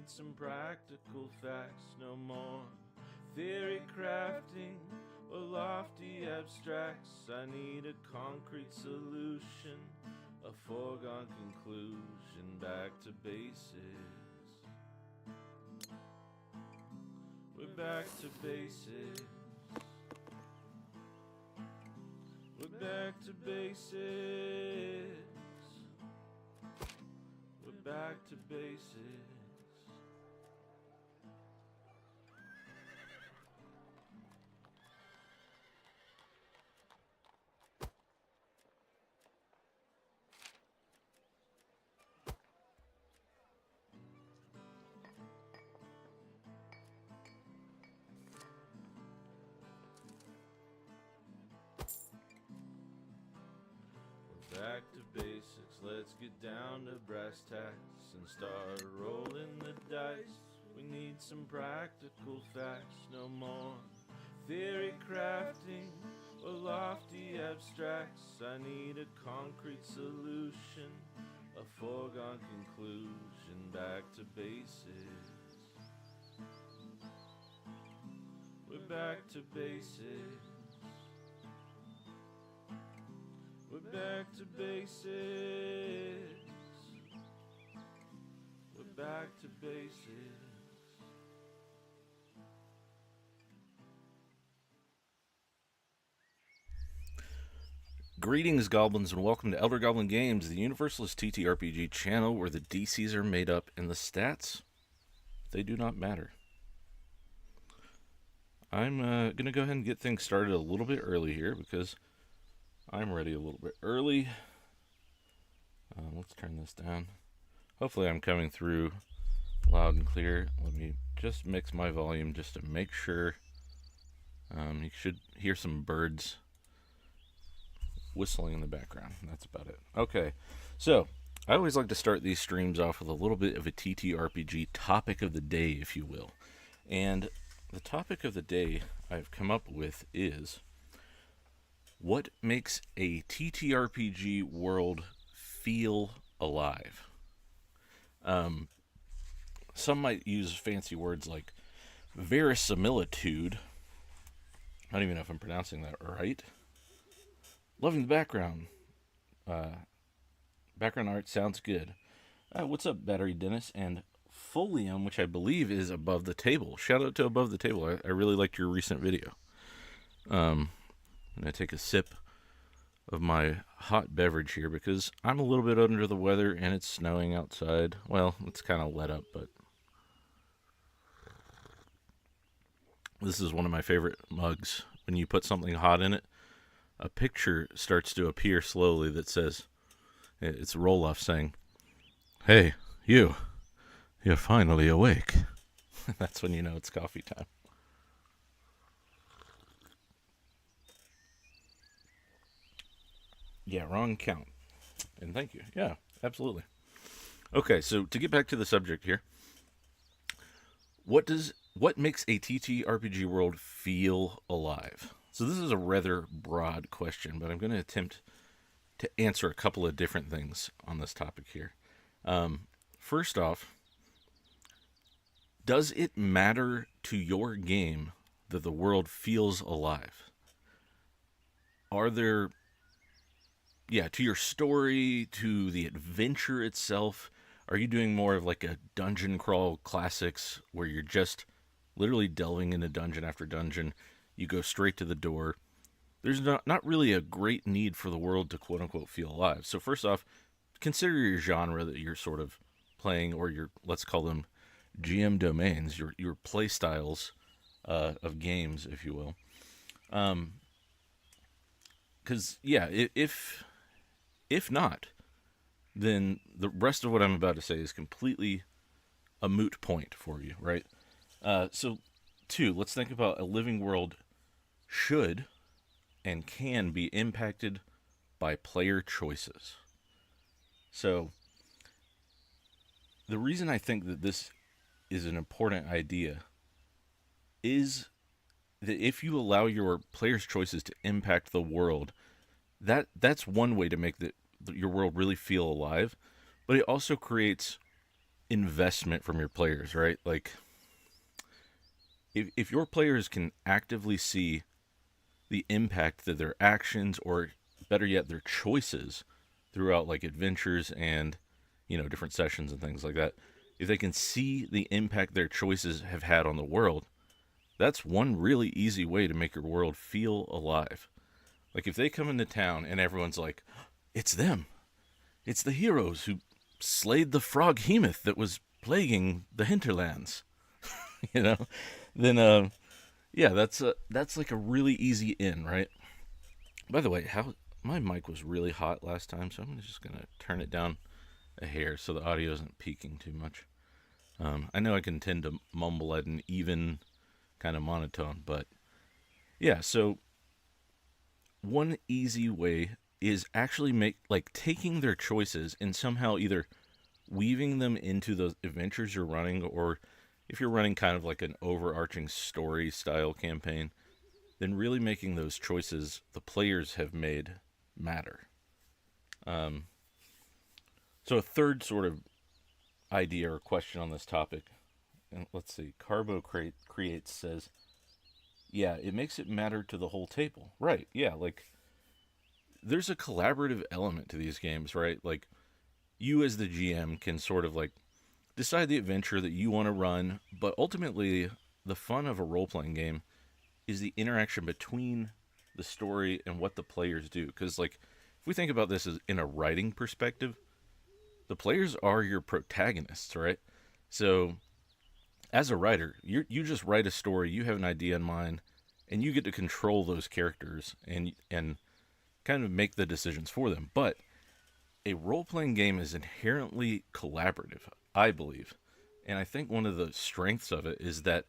need some practical facts, no more theory crafting or lofty abstracts. I need a concrete solution, a foregone conclusion, back to basics. We're back to basics. We're back to basics. We're back to basics. Back to basics, let's get down to brass tacks and start rolling the dice. We need some practical facts, no more theory crafting or lofty abstracts. I need a concrete solution, a foregone conclusion, back to basics. We're back to basics. We're back to basics. We're back to basics. Greetings, goblins, and welcome to Elder Goblin Games, the Universalist TTRPG channel where the DCs are made up and the stats, they do not matter. I'm going to go ahead and get things started a little bit early here because I'm ready a little bit early. Let's turn this down. Hopefully I'm coming through loud and clear. Let me just mix my volume just to make sure. You should hear some birds whistling in the background. That's about it. Okay, so I always like to start these streams off with a little bit of a TTRPG topic of the day, if you will. And the topic of the day I've come up with is: what makes a TTRPG world feel alive? Some might use fancy words like verisimilitude. I don't even know if I'm pronouncing that right. Loving the background. Background art sounds good. What's up, Battery Dennis? And Folium, which I believe is Above the Table. Shout out to Above the Table. I really liked your recent video. I'm going to take a sip of my hot beverage here because I'm a little bit under the weather and it's snowing outside. Well, it's kind of let up, but this is one of my favorite mugs. When you put something hot in it, a picture starts to appear slowly that says, it's roll-off saying, "Hey, you're finally awake." That's when you know it's coffee time. Yeah, wrong count. And thank you. Yeah, absolutely. Okay, so to get back to the subject here, what makes a TTRPG world feel alive? So this is a rather broad question, but I'm going to attempt to answer a couple of different things on this topic here. First off, does it matter to your game that the world feels alive? Are there, to your story, to the adventure itself, are you doing more of like a dungeon crawl classics where you're just literally delving into dungeon after dungeon? You go straight to the door. There's not really a great need for the world to quote-unquote feel alive. So first off, consider your genre that you're sort of playing, or your, let's call them GM domains, your play styles of games, if you will. Because, if not, then the rest of what I'm about to say is completely a moot point for you, right? So, two, let's think about a living world should and can be impacted by player choices. So, the reason I think that this is an important idea is that if you allow your players' choices to impact the world, that's one way to make your world really feel alive, but it also creates investment from your players, right? Like, if your players can actively see the impact that their actions, or better yet, their choices throughout like adventures and, different sessions and things like that, if they can see the impact their choices have had on the world, that's one really easy way to make your world feel alive. Like if they come into town and everyone's like, it's them. It's the heroes who slayed the frog hemoth that was plaguing the hinterlands. you know? Then yeah, that's like a really easy in, right? By the way, how my mic was really hot last time, so I'm just gonna turn it down a hair so the audio isn't peaking too much. I know I can tend to mumble at an even kind of monotone, but yeah, so one easy way is actually taking their choices and somehow either weaving them into the adventures you're running, or if you're running kind of like an overarching story style campaign, then really making those choices the players have made matter. So a third sort of idea or question on this topic, and let's see, Creates says, yeah, it makes it matter to the whole table. Right, yeah, like, there's a collaborative element to these games, right? Like, you as the GM can sort of like decide the adventure that you want to run, but ultimately, the fun of a role-playing game is the interaction between the story and what the players do. Because, like, if we think about this as in a writing perspective, the players are your protagonists, right? So, as a writer, you just write a story, you have an idea in mind, and you get to control those characters and kind of make the decisions for them. But a role-playing game is inherently collaborative, I believe. And I think one of the strengths of it is that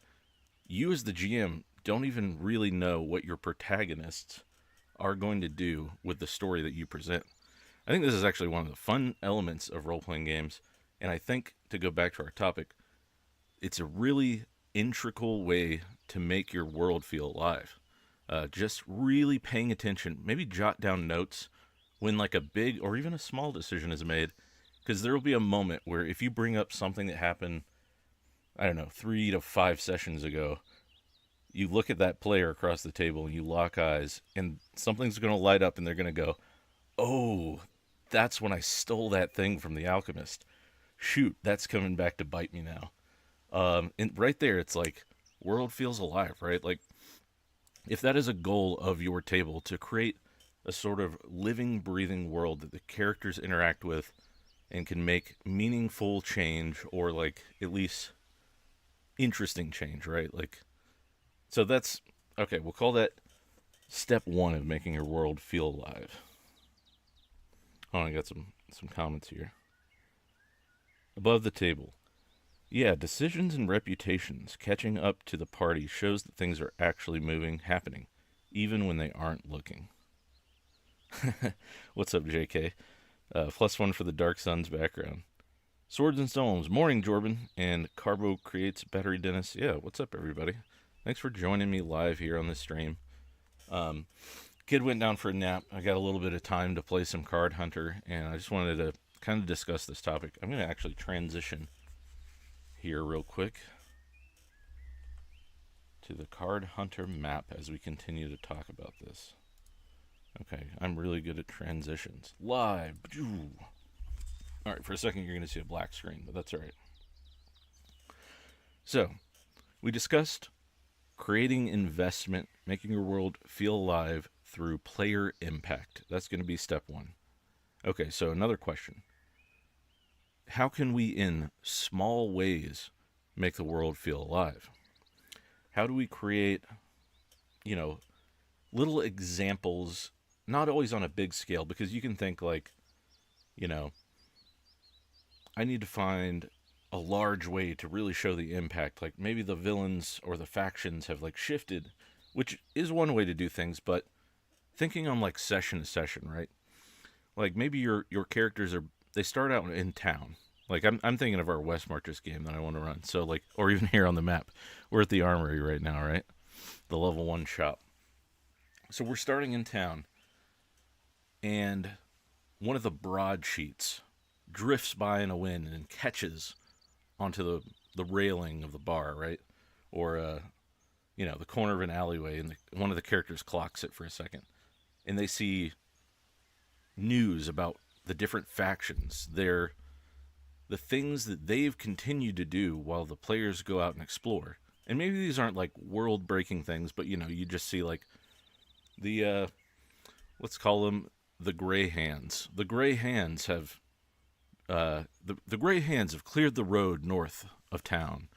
you as the GM don't even really know what your protagonists are going to do with the story that you present. I think this is actually one of the fun elements of role-playing games, and I think, to go back to our topic, it's a really integral way to make your world feel alive. Just really paying attention, maybe jot down notes when like a big or even a small decision is made, because there will be a moment where if you bring up something that happened, I don't know, 3 to 5 sessions ago, you look at that player across the table and you lock eyes, and something's going to light up and they're going to go, oh, that's when I stole that thing from the alchemist. Shoot, that's coming back to bite me now. And right there, it's like, world feels alive, right? Like, if that is a goal of your table, to create a sort of living, breathing world that the characters interact with and can make meaningful change, or like at least interesting change, right? Like, so that's okay. We'll call that step 1 of making your world feel alive. Hold on, I got some comments here. Above the table. Yeah, decisions and reputations catching up to the party shows that things are actually happening, even when they aren't looking. What's up, JK? +1 for the Dark Suns background. Swords and Stones. Morning, Jordan. And Carbo Creates Battery Dennis. Yeah, what's up, everybody? Thanks for joining me live here on the stream. Kid went down for a nap. I got a little bit of time to play some Cardhunter, and I just wanted to kind of discuss this topic. I'm going to actually transition here real quick to the Cardhunter map as we continue to talk about this. Okay, I'm really good at transitions. Live. Alright, for a second you're going to see a black screen, but that's alright. So, we discussed creating investment, making your world feel alive through player impact. That's going to be step 1. Okay, so another question. How can we, in small ways, make the world feel alive? How do we create, little examples, not always on a big scale, because you can think like, I need to find a large way to really show the impact. Like maybe the villains or the factions have like shifted, which is one way to do things, but thinking on like session to session, right? Like maybe your characters they start out in town. Like I'm thinking of our West Marches game that I want to run. So like, or even here on the map, we're at the Armory right now, right? The level 1 shop. So we're starting in town, and one of the broadsheets drifts by in a wind and catches onto the railing of the bar, right? Or the corner of an alleyway, and one of the characters clocks it for a second, and they see news about the different factions, the things that they've continued to do while the players go out and explore. And maybe these aren't like world breaking things, but you just see like the let's call them the Gray Hands. The Gray Hands have the Gray Hands have cleared the road north of town,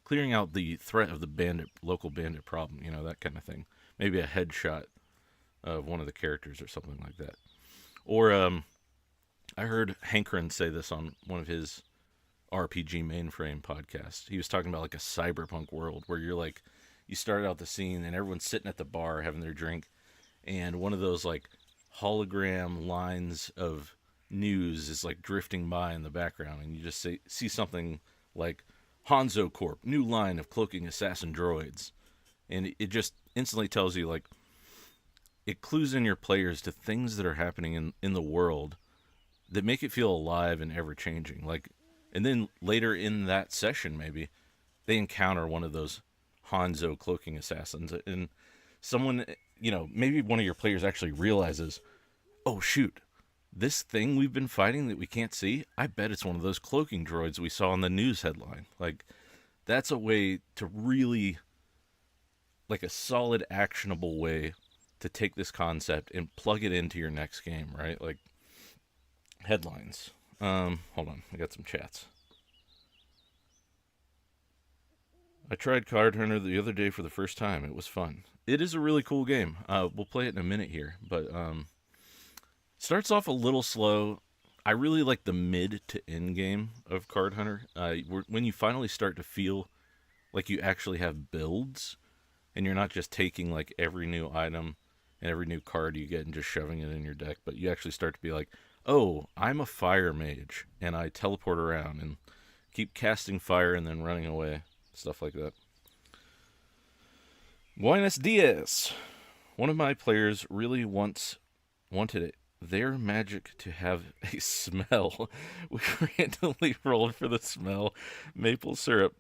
clearing out the threat of the local bandit problem. That kind of thing. Maybe a headshot of one of the characters or something like that. Or I heard Hankerin say this on one of his RPG mainframe podcasts. He was talking about like a cyberpunk world where you start out the scene and everyone's sitting at the bar having their drink, and one of those like hologram lines of news is like drifting by in the background, and you just see something like Hanzo Corp, new line of cloaking assassin droids, and it just instantly tells you, like, it clues in your players to things that are happening in the world that make it feel alive and ever changing. Like, and then later in that session, maybe they encounter one of those Hanzo cloaking assassins, and someone, maybe one of your players actually realizes, oh shoot, this thing we've been fighting that we can't see, I bet it's one of those cloaking droids we saw in the news headline. Like, that's a way to really, like, a solid, actionable way to take this concept and plug it into your next game, right? Like, headlines. Hold on, I got some chats. I tried Cardhunter the other day for the first time. It was fun. It is a really cool game. We'll play it in a minute here, but starts off a little slow. I really like the mid to end game of Cardhunter. When you finally start to feel like you actually have builds, and you're not just taking like every new item and every new card you get and just shoving it in your deck, but you actually start to be like, oh, I'm a fire mage, and I teleport around and keep casting fire and then running away. Stuff like that. Buenos dias. One of my players really wanted it. Their magic to have a smell. We randomly rolled for the smell. Maple syrup.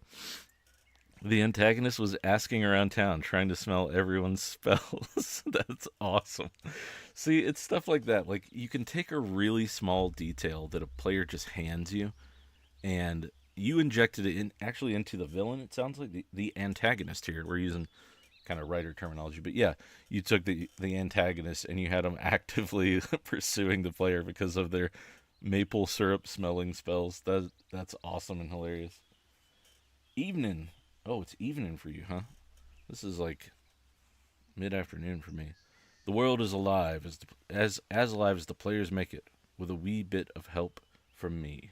The antagonist was asking around town, trying to smell everyone's spells. That's awesome. See, it's stuff like that. Like, you can take a really small detail that a player just hands you, and you injected it into the villain. It sounds like the antagonist here. We're using kind of writer terminology, but yeah, you took the antagonist and you had them actively pursuing the player because of their maple syrup smelling spells. That's awesome and hilarious. Evening. Oh, it's evening for you, huh? This is like mid-afternoon for me. The world is alive, as alive as the players make it, with a wee bit of help from me.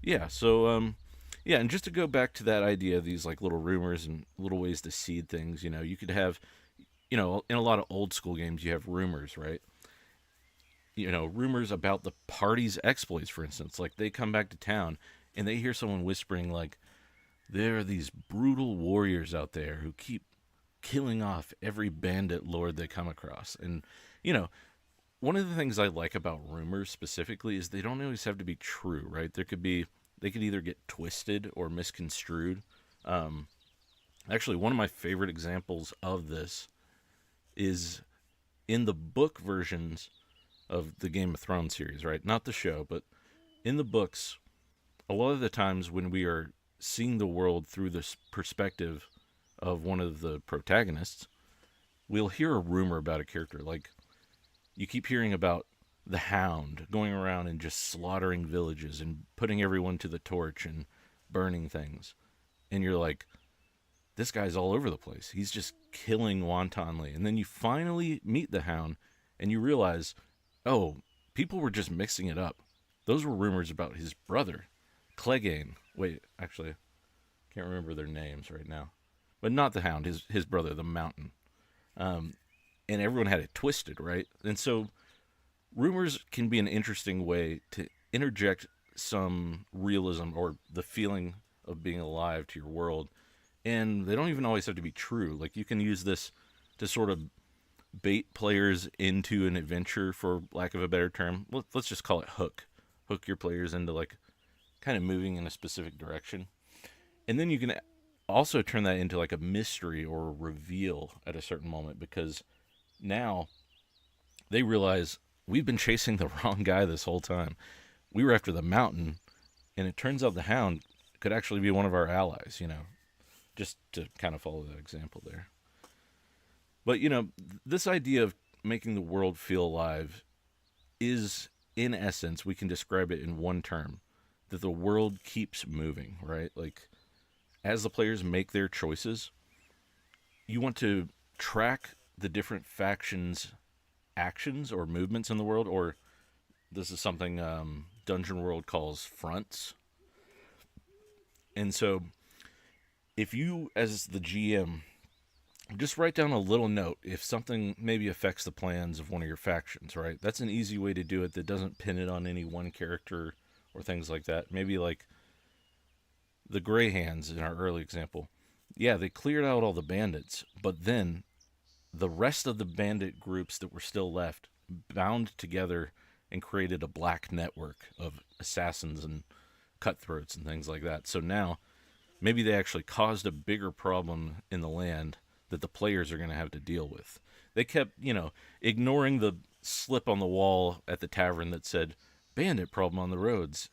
Yeah, so, and just to go back to that idea of these, like, little rumors and little ways to seed things, you could have, in a lot of old school games, you have rumors, right? Rumors about the party's exploits, for instance. Like, they come back to town, and they hear someone whispering, like, there are these brutal warriors out there who keep killing off every bandit lord they come across. And, one of the things I like about rumors specifically is they don't always have to be true, right? They could either get twisted or misconstrued. Actually, one of my favorite examples of this is in the book versions of the Game of Thrones series, right? Not the show, but in the books, a lot of the times when we are seeing the world through this perspective of one of the protagonists, we'll hear a rumor about a character. Like, you keep hearing about the Hound going around and just slaughtering villages and putting everyone to the torch and burning things. And you're like, this guy's all over the place. He's just killing wantonly. And then you finally meet the Hound and you realize, oh, people were just mixing it up. Those were rumors about his brother, Clegane. Wait, actually, I can't remember their names right now. But not the Hound, his brother, the Mountain. And everyone had it twisted, right? And so rumors can be an interesting way to interject some realism or the feeling of being alive to your world. And they don't even always have to be true. Like, you can use this to sort of bait players into an adventure, for lack of a better term. Let's just call it hook. Hook your players into, like, kind of moving in a specific direction. And then you can also turn that into like a mystery or a reveal at a certain moment, because now they realize we've been chasing the wrong guy this whole time. We were after the mountain, and it turns out the hound could actually be one of our allies, just to kind of follow that example there. But, this idea of making the world feel alive is, in essence, we can describe it in one term, that the world keeps moving, right? Like, as the players make their choices, you want to track the different factions' actions or movements in the world, or this is something Dungeon World calls fronts. And so, if you, as the GM, just write down a little note if something maybe affects the plans of one of your factions, right? That's an easy way to do it that doesn't pin it on any one character or things like that. Maybe like the Grey Hands in our early example. Yeah, they cleared out all the bandits, but then the rest of the bandit groups that were still left bound together and created a black network of assassins and cutthroats and things like that. So now, maybe they actually caused a bigger problem in the land that the players are going to have to deal with. They kept, ignoring the slip on the wall at the tavern that said, bandit problem on the roads.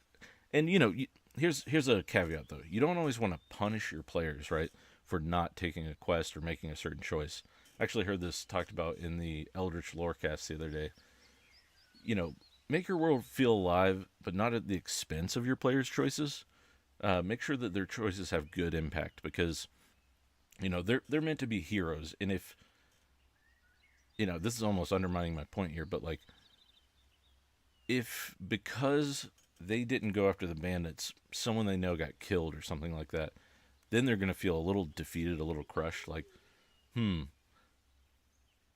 And, here's a caveat, though. You don't always want to punish your players, right, for not taking a quest or making a certain choice. I actually heard this talked about in the Eldritch Lorecast the other day. Make your world feel alive, but not at the expense of your players' choices. Make sure that their choices have good impact, because they're meant to be heroes. And if this is almost undermining my point here, but like, if because they didn't go after the bandits, someone they know got killed or something like that, then they're going to feel a little defeated, a little crushed, like,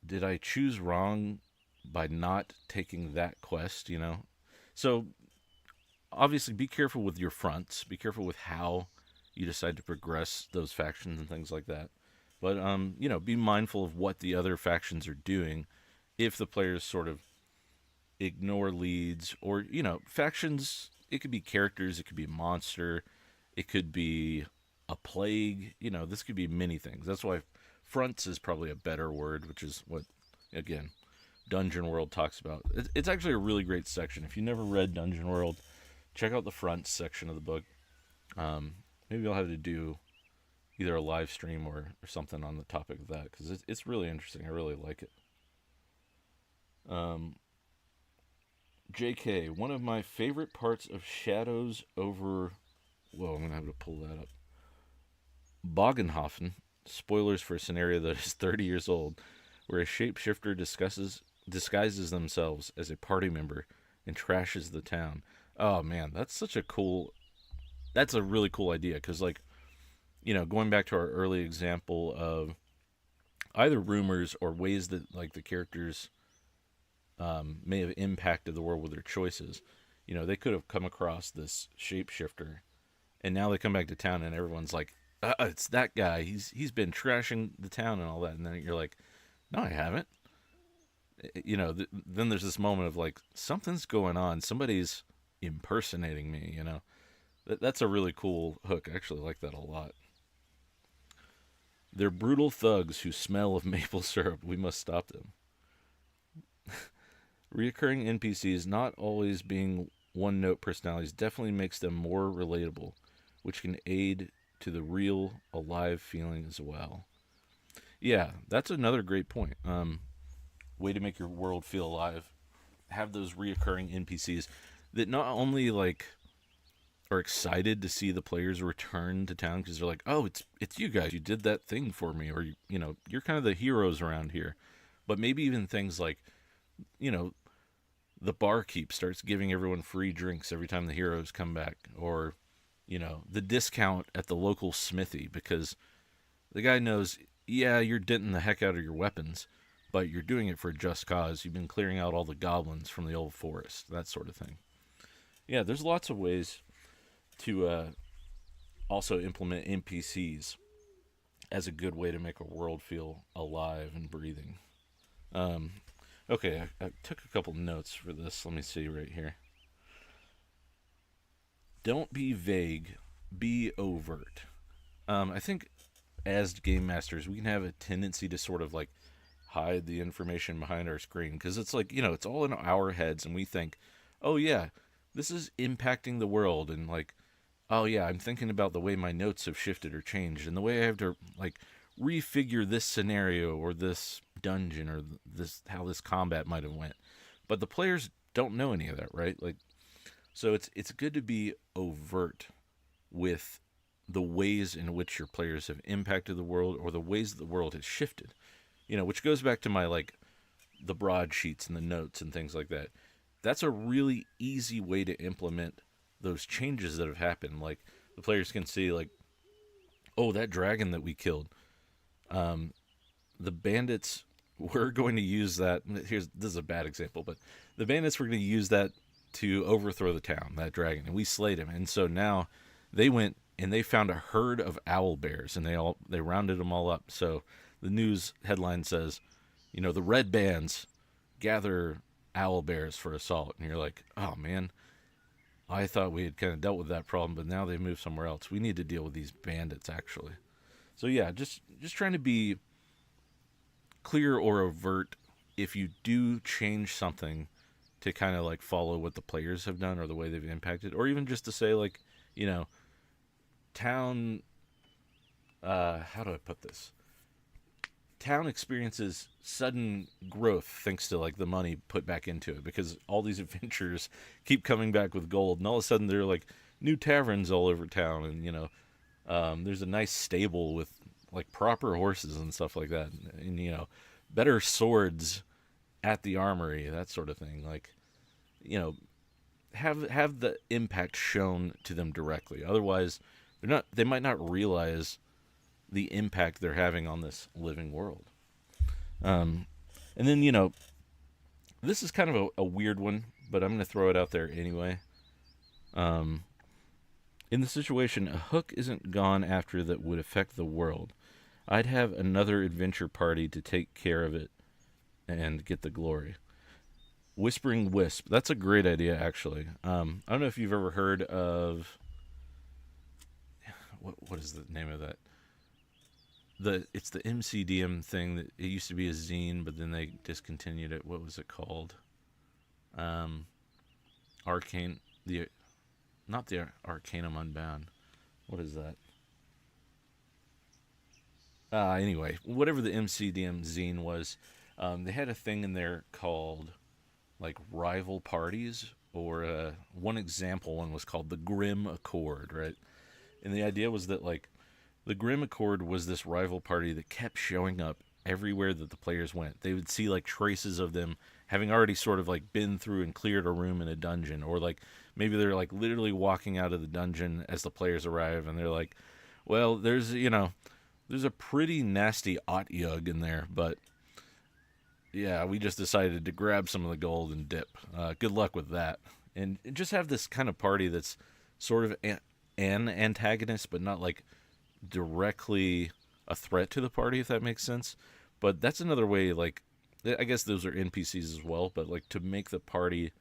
did I choose wrong by not taking that quest, So obviously be careful with your fronts, be careful with how you decide to progress those factions and things like that. But, be mindful of what the other factions are doing if the players sort of ignore leads, or, factions, it could be characters, it could be a monster, it could be a plague, this could be many things. That's why fronts is probably a better word, which is what, again, Dungeon World talks about. It's actually a really great section. If you never read Dungeon World, check out the fronts section of the book. Maybe I'll have to do either a live stream or something on the topic of that, because it's really interesting. I really like it. JK, one of my favorite parts of Shadows over... Whoa, I'm going to have to pull that up. Bogenhofen, spoilers for a scenario that is 30 years old, where a shapeshifter disguises themselves as a party member and trashes the town. Oh, man, that's a really cool idea, because, like, going back to our early example of either rumors or ways that, like, the characters may have impacted the world with their choices. They could have come across this shapeshifter, and now they come back to town and everyone's like, it's that guy. He's been trashing the town and all that. And then you're like, no, I haven't. Then there's this moment of like, something's going on. Somebody's impersonating me, That's a really cool hook. I actually like that a lot. They're brutal thugs who smell of maple syrup. We must stop them. Reoccurring NPCs not always being one-note personalities definitely makes them more relatable, which can aid to the real, alive feeling as well. Yeah, that's another great point. Way to make your world feel alive. Have those reoccurring NPCs that not only like are excited to see the players return to town because they're like, oh, it's you guys, you did that thing for me, or you're kind of the heroes around here. But maybe even things like, the barkeep starts giving everyone free drinks every time the heroes come back, or the discount at the local smithy because the guy knows, yeah, you're denting the heck out of your weapons, but you're doing it for a just cause. You've been clearing out all the goblins from the old forest, that sort of thing. Yeah, there's lots of ways to also implement NPCs as a good way to make a world feel alive and breathing. Okay, I took a couple notes for this. Let me see right here. don't be vague, be overt. I think as game masters, we can have a tendency to sort of like hide the information behind our screen because it's like, it's all in our heads and we think, oh yeah, this is impacting the world, and like, oh yeah, I'm thinking about the way my notes have shifted or changed and the way I have to like refigure this scenario or this dungeon or this how this combat might have went. But the players don't know any of that, right? Like, so it's good to be overt with the ways in which your players have impacted the world or the ways that the world has shifted. Which goes back to my like the broadsheets and the notes and things like that. That's a really easy way to implement those changes that have happened. Like the players can see like, oh, that dragon that we killed. The bandits were going to use that. This is a bad example, but the bandits were going to use that to overthrow the town, that dragon, and we slayed him. And so now they went and they found a herd of owl bears, and they rounded them all up. So the news headline says, the red bands gather owl bears for assault. And you're like, oh man, I thought we had kind of dealt with that problem, but now they've moved somewhere else. We need to deal with these bandits, actually. So yeah, just trying to be clear or overt if you do change something to kind of like follow what the players have done or the way they've impacted, or even just to say like, town, how do I put this? Town experiences sudden growth thanks to like the money put back into it because all these adventurers keep coming back with gold, and all of a sudden there are like new taverns all over town, and there's a nice stable with like proper horses and stuff like that, and better swords at the armory, that sort of thing. Like, have the impact shown to them directly. Otherwise, they might not realize the impact they're having on this living world. And then, this is kind of a weird one, but I'm going to throw it out there anyway. In the situation, a hook isn't gone after that would affect the world. I'd have another adventure party to take care of it and get the glory. Whispering Wisp. That's a great idea, actually. I don't know if you've ever heard of... What is the name of that? It's the MCDM thing that it used to be a zine, but then they discontinued it. What was it called? Arcane, not the Arcanum Unbound. What is that? Anyway, whatever the MCDM zine was, they had a thing in there called like rival parties, or one example one was called the Grim Accord, right? And the idea was that like the Grim Accord was this rival party that kept showing up everywhere that the players went. They would see like traces of them having already sort of like been through and cleared a room in a dungeon, or like maybe they're like literally walking out of the dungeon as the players arrive, and they're like, well, there's a pretty nasty Otyug in there, but yeah, we just decided to grab some of the gold and dip. Good luck with that. And just have this kind of party that's sort of an antagonist, but not like directly a threat to the party, if that makes sense. But that's another way, like, I guess those are NPCs as well, but like to make the party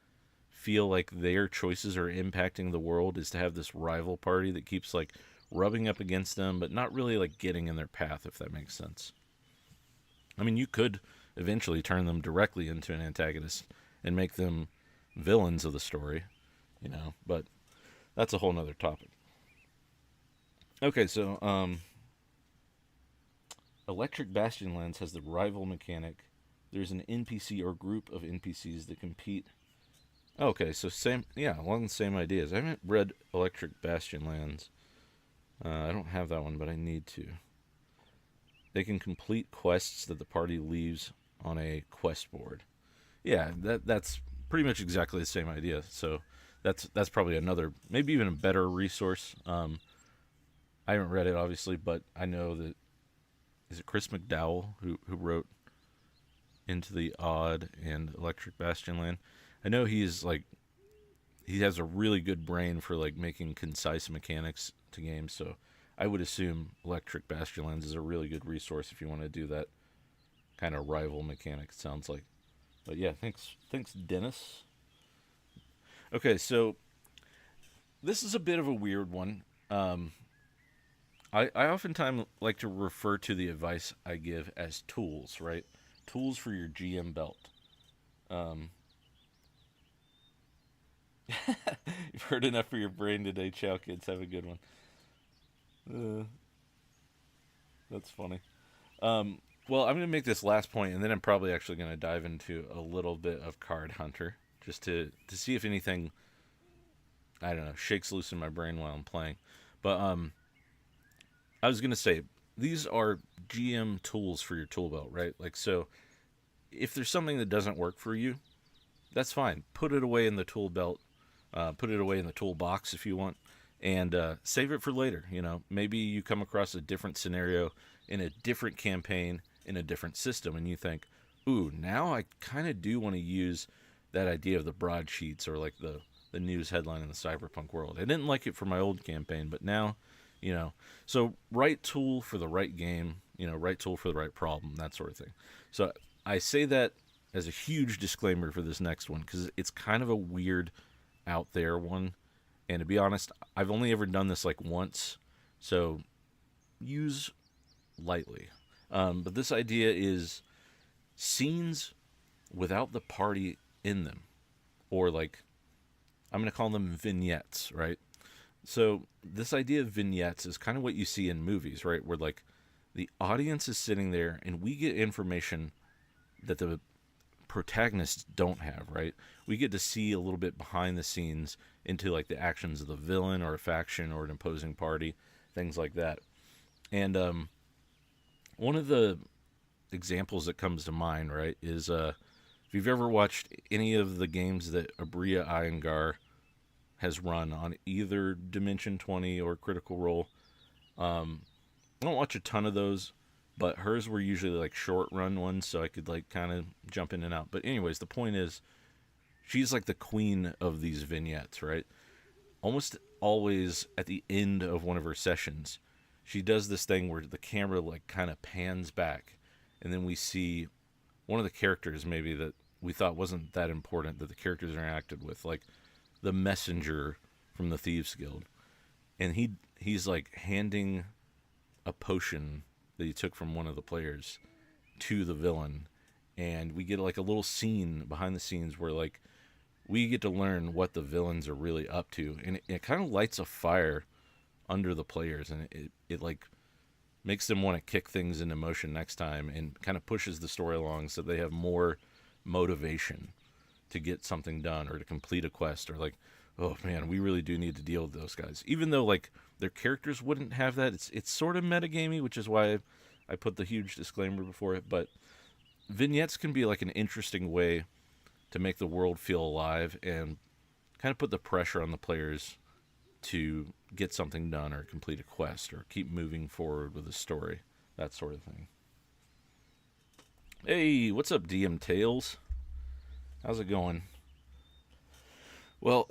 feel like their choices are impacting the world is to have this rival party that keeps like rubbing up against them, but not really like getting in their path, if that makes sense. I mean, you could eventually turn them directly into an antagonist and make them villains of the story, but that's a whole nother topic. Okay, so Electric Bastion Lands has the rival mechanic. There's an NPC or group of NPCs that compete. Okay, so along the same ideas. I haven't read Electric Bastion Lands. I don't have that one, but I need to. They can complete quests that the party leaves on a quest board. Yeah, that's pretty much exactly the same idea. So that's probably another, maybe even a better resource. I haven't read it, obviously, but I know that, is it Chris McDowell who wrote Into the Odd and Electric Bastion Land? I know he has a really good brain for like making concise mechanics to games, so I would assume Electric Bastion Lands is a really good resource if you want to do that kind of rival mechanic, it sounds like. But yeah, thanks Dennis. Okay, so this is a bit of a weird one. I oftentimes like to refer to the advice I give as tools, right? Tools for your GM belt. Um, you've heard enough for your brain today, chow kids. Have a good one. Uh, that's funny. Um, well, I'm going to make this last point, and then I'm probably actually going to dive into a little bit of Card Hunter, just to see if anything, I don't know, shakes loose in my brain while I'm playing. But I was going to say, these are GM tools for your tool belt, right? Like, so if there's something that doesn't work for you, that's fine. Put it away in the tool belt. Put it away in the toolbox if you want, and save it for later. You know, maybe you come across a different scenario in a different campaign in a different system, and you think, "Ooh, now I kind of do want to use that idea of the broadsheets or like the news headline in the cyberpunk world. I didn't like it for my old campaign, but now, you know, so right tool for the right game, you know, right tool for the right problem, that sort of thing." So I say that as a huge disclaimer for this next one because it's kind of a weird, out there one. And to be honest, I've only ever done this like once, so use lightly. But this idea is scenes without the party in them, or like I'm going to call them vignettes, right? So this idea of vignettes is kind of what you see in movies, right? Where like the audience is sitting there and we get information that the protagonists don't have, right? We get to see a little bit behind the scenes into like the actions of the villain or a faction or an opposing party, things like that. And one of the examples that comes to mind, right, is if you've ever watched any of the games that Abria Iyengar has run on either Dimension 20 or Critical Role. I don't watch a ton of those, but hers were usually like short run ones, so I could like kind of jump in and out. But anyways, the point is, she's like the queen of these vignettes, right? Almost always at the end of one of her sessions, she does this thing where the camera like kind of pans back, and then we see one of the characters maybe that we thought wasn't that important that the characters interacted with, like the messenger from the Thieves Guild, and he's like handing a potion that he took from one of the players to the villain, and we get like a little scene behind the scenes where like we get to learn what the villains are really up to, and it kind of lights a fire under the players, and it like makes them want to kick things into motion next time, and kind of pushes the story along so they have more motivation to get something done or to complete a quest, or like, oh man, we really do need to deal with those guys, even though like their characters wouldn't have that. It's sort of metagamey, which is why I put the huge disclaimer before it. But vignettes can be like an interesting way to make the world feel alive and kind of put the pressure on the players to get something done or complete a quest or keep moving forward with the story, that sort of thing. Hey, what's up, DM Tales? How's it going? Well,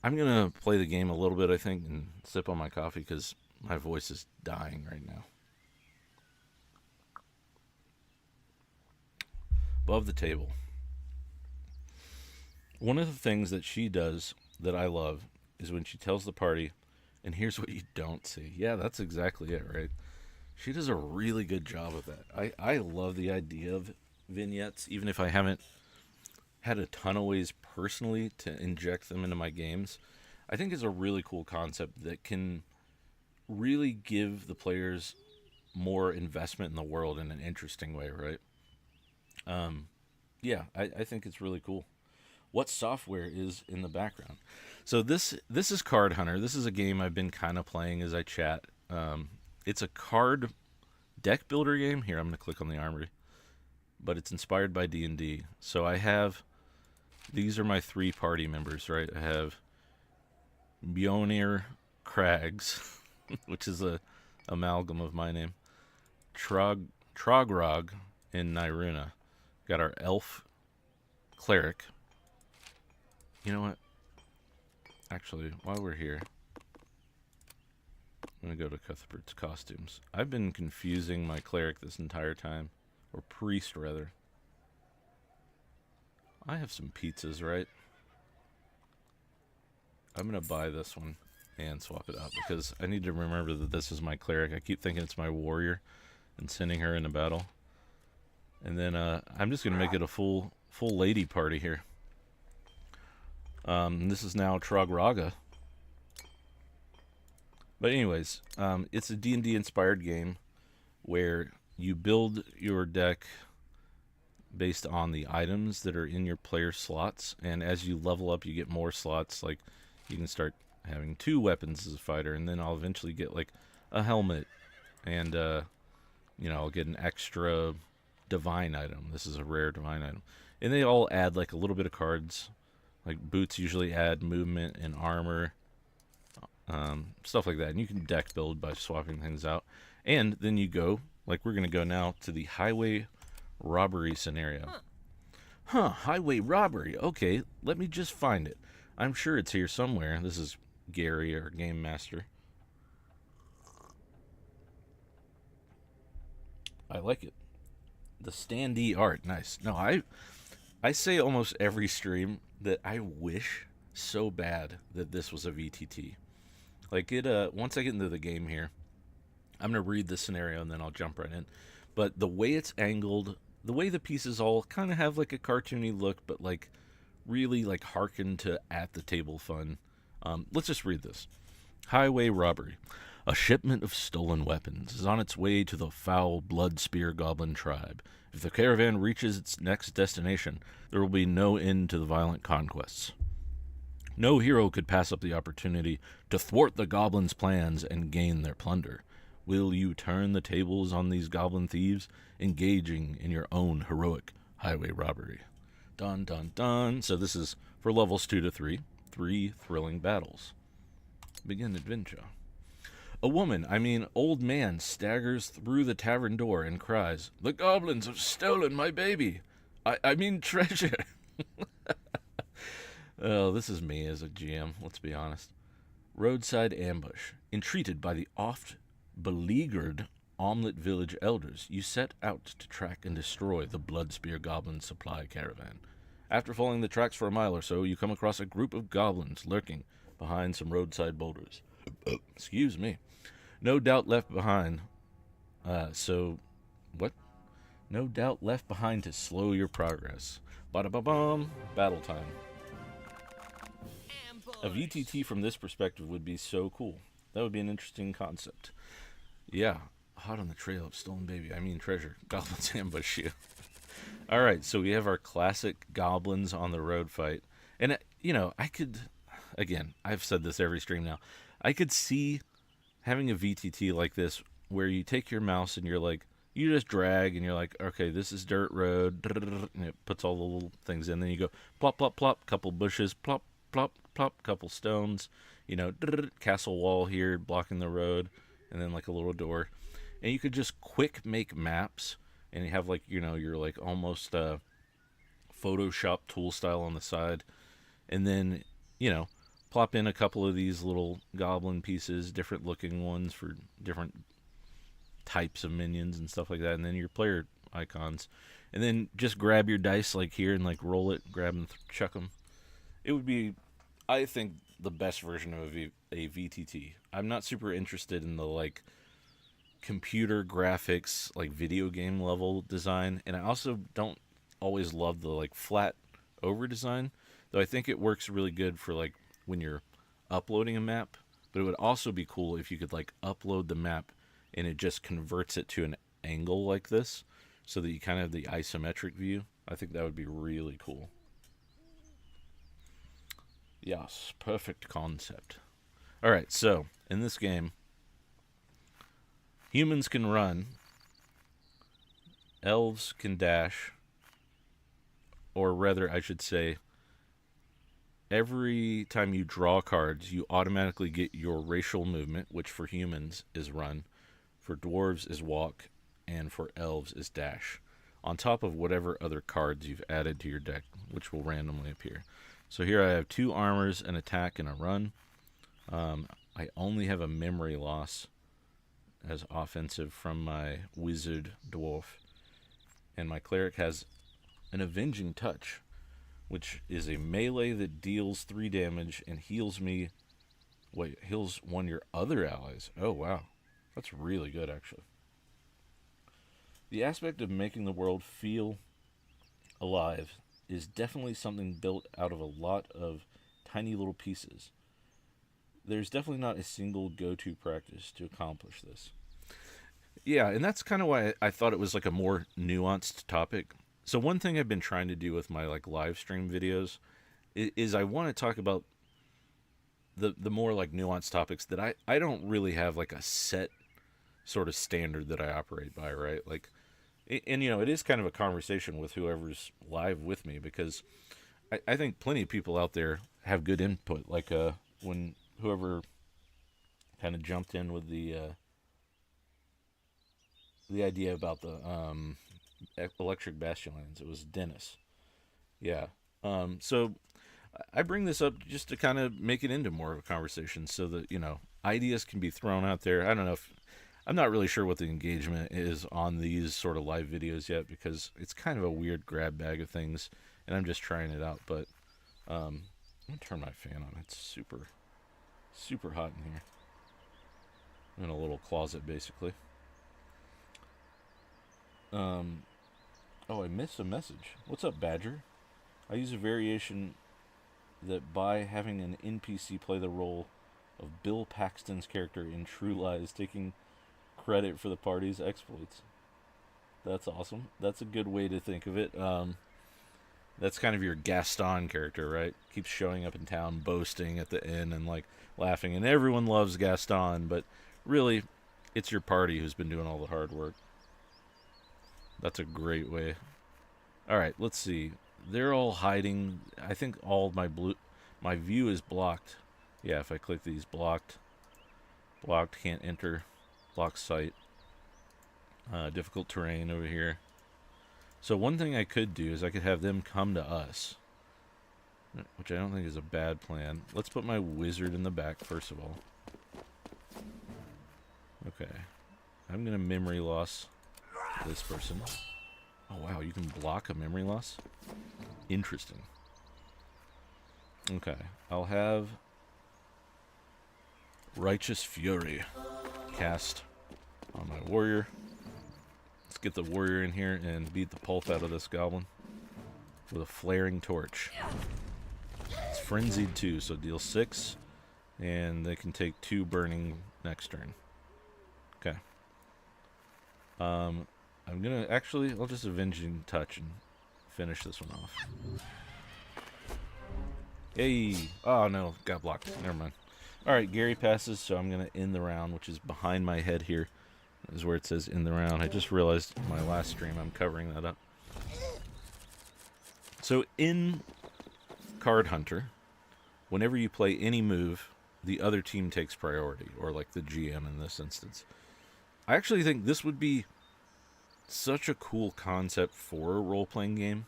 I'm going to play the game a little bit, I think, and sip on my coffee because my voice is dying right now. Above the table. One of the things that she does that I love is when she tells the party, and here's what you don't see. Yeah, that's exactly it, right? She does a really good job of that. I love the idea of vignettes, even if I haven't had a ton of ways personally to inject them into my games. I think it's a really cool concept that can really give the players more investment in the world in an interesting way, right? Yeah, I think it's really cool. What software is in the background? So this is Card Hunter. This is a game I've been kind of playing as I chat. It's a card deck builder game. Here, I'm going to click on the armory. But it's inspired by D&D. So I have, these are my 3 party members, right? I have Mjolnir Crags, which is a amalgam of my name. Trogrog and Nyruna. Got our elf cleric. You know what? Actually, while we're here, I'm going to go to Cuthbert's costumes. I've been confusing my cleric this entire time. Or priest, rather. I have some pizzas, right? I'm going to buy this one and swap it out because I need to remember that this is my cleric. I keep thinking it's my warrior and sending her into battle. And then I'm just going to make it a full lady party here. This is now Trograga. But anyways, it's a D&D inspired game where you build your deck based on the items that are in your player slots, and as you level up you get more slots. Like you can start having 2 weapons as a fighter, and then I'll eventually get like a helmet, and you know, I'll get an extra divine item. This is a rare divine item, and they all add like a little bit of cards. Like boots usually add movement and armor, stuff like that, and you can deck build by swapping things out. And then you go, like we're gonna go now, to the highway robbery scenario. Highway robbery. Okay, let me just find it. I'm sure it's here somewhere. This is Gary, our game master. I like it. The standee art, nice. No, I say almost every stream that I wish so bad that this was a VTT. Like once I get into the game here, I'm gonna read the scenario and then I'll jump right in. But the way it's angled, the way the pieces all kind of have like a cartoony look, but like really like harken to at the table fun. Let's just read this. Highway robbery. A shipment of stolen weapons is on its way to the foul blood spear goblin tribe. If the caravan reaches its next destination, there will be no end to the violent conquests. No hero could pass up the opportunity to thwart the goblins' plans and gain their plunder. Will you turn the tables on these goblin thieves, engaging in your own heroic highway robbery? Dun dun dun. So this is for levels 2 to 3. 3 thrilling battles. Begin adventure. A woman, old man, staggers through the tavern door and cries, "The goblins have stolen my baby! I mean treasure!" Oh, this is me as a GM, let's be honest. Roadside ambush. Entreated by the oft-beleaguered Omelet Village elders, you set out to track and destroy the Bloodspear Goblin supply caravan. After following the tracks for a mile or so, you come across a group of goblins lurking behind some roadside boulders. Excuse me. No doubt left behind. No doubt left behind to slow your progress. Ba-da-ba-bum. Battle time. A VTT from this perspective would be so cool. That would be an interesting concept. Yeah. Hot on the trail of stolen baby. Treasure. Goblins ambush you. Alright, so we have our classic goblins on the road fight. And, I could... Again, I've said this every stream now. I could see having a VTT like this where you take your mouse and you're like, you just drag and you're like, okay, this is dirt road, and it puts all the little things in. Then you go plop, plop, plop, couple bushes, plop, plop, plop, couple stones, castle wall here blocking the road, and then like a little door. And you could just quick make maps, and you have like, you're like almost Photoshop tool style on the side. And then, plop in a couple of these little goblin pieces, different looking ones for different types of minions and stuff like that, and then your player icons, and then just grab your dice like here and like roll it, grab them, chuck them. It would be, I think, the best version of a VTT. I'm not super interested in the like computer graphics, like video game level design, and I also don't always love the like flat over design, though I think it works really good for like when you're uploading a map. But it would also be cool if you could like upload the map and it just converts it to an angle like this, so that you kind of have the isometric view. I think that would be really cool. Yes, perfect concept. Alright, so in this game, humans can run, elves can dash, or rather I should say, every time you draw cards, you automatically get your racial movement, which for humans is run, for dwarves is walk, and for elves is dash, on top of whatever other cards you've added to your deck, which will randomly appear. So here I have 2 armors, an attack, and a run. I only have a memory loss as offensive from my wizard dwarf, and my cleric has an avenging touch, which is a melee that deals 3 damage and heals me. Wait, heals one of your other allies. Oh, wow. That's really good, actually. The aspect of making the world feel alive is definitely something built out of a lot of tiny little pieces. There's definitely not a single go-to practice to accomplish this. Yeah, and that's kind of why I thought it was like a more nuanced topic. So one thing I've been trying to do with my like live stream videos is I want to talk about the more like nuanced topics that I don't really have like a set sort of standard that I operate by, right? Like, and you know, it is kind of a conversation with whoever's live with me, because I think plenty of people out there have good input. Like when whoever kind of jumped in with the idea about the electric bastion lines, it was Dennis. Yeah. So I bring this up just to kind of make it into more of a conversation, so that, you know, ideas can be thrown out there. I don't know if I'm not really sure what the engagement is on these sort of live videos yet, because it's kind of a weird grab bag of things, and I'm just trying it out. But I'm gonna turn my fan on. It's super, super hot in here. I'm in a little closet, basically. Oh, I missed a message. What's up, Badger? I use a variation that by having an NPC play the role of Bill Paxton's character in True Lies, taking credit for the party's exploits. That's awesome. That's a good way to think of it. That's kind of your Gaston character, right? Keeps showing up in town, boasting at the inn and like laughing, and everyone loves Gaston, but really, it's your party who's been doing all the hard work. That's a great way. All right, let's see. They're all hiding. I think all of my view is blocked. Yeah, if I click these, blocked, can't enter, block sight, difficult terrain over here. So one thing I could do is I could have them come to us, which I don't think is a bad plan. Let's put my wizard in the back first of all. Okay, I'm gonna memory loss this person. Oh wow, you can block a memory loss? Interesting. Okay, I'll have Righteous Fury cast on my warrior. Let's get the warrior in here and beat the pulp out of this goblin with a flaring torch. It's frenzied too, so deal 6, and they can take 2 burning next turn. Okay. I'm gonna I'll just Avenging Touch and finish this one off. Hey! Oh no, got blocked. Never mind. Alright, Gary passes, so I'm gonna end the round, which is behind my head here. This is where it says end the round. I just realized my last stream I'm covering that up. So in Cardhunter, whenever you play any move, the other team takes priority, or like the GM in this instance. I actually think this would be such a cool concept for a role-playing game.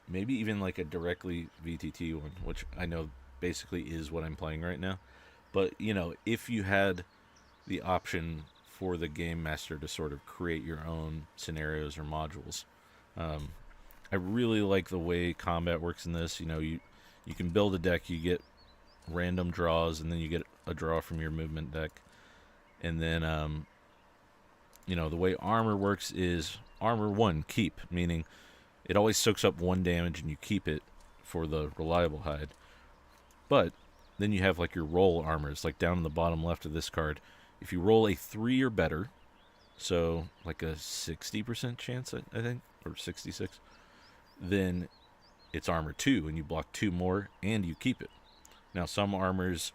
Maybe even like a directly VTT one, which I know basically is what I'm playing right now. But, you know, if you had the option for the game master to sort of create your own scenarios or modules. I really like the way combat works in this. You know, you can build a deck, you get random draws, and then you get a draw from your movement deck. And then, you know, the way armor works is armor 1, keep, meaning it always soaks up 1 damage and you keep it for the reliable hide. But then you have like your roll armors, like down in the bottom left of this card. If you roll a 3 or better, so like a 60% chance, I think, or 66, then it's armor 2, and you block 2 more, and you keep it. Now, some armors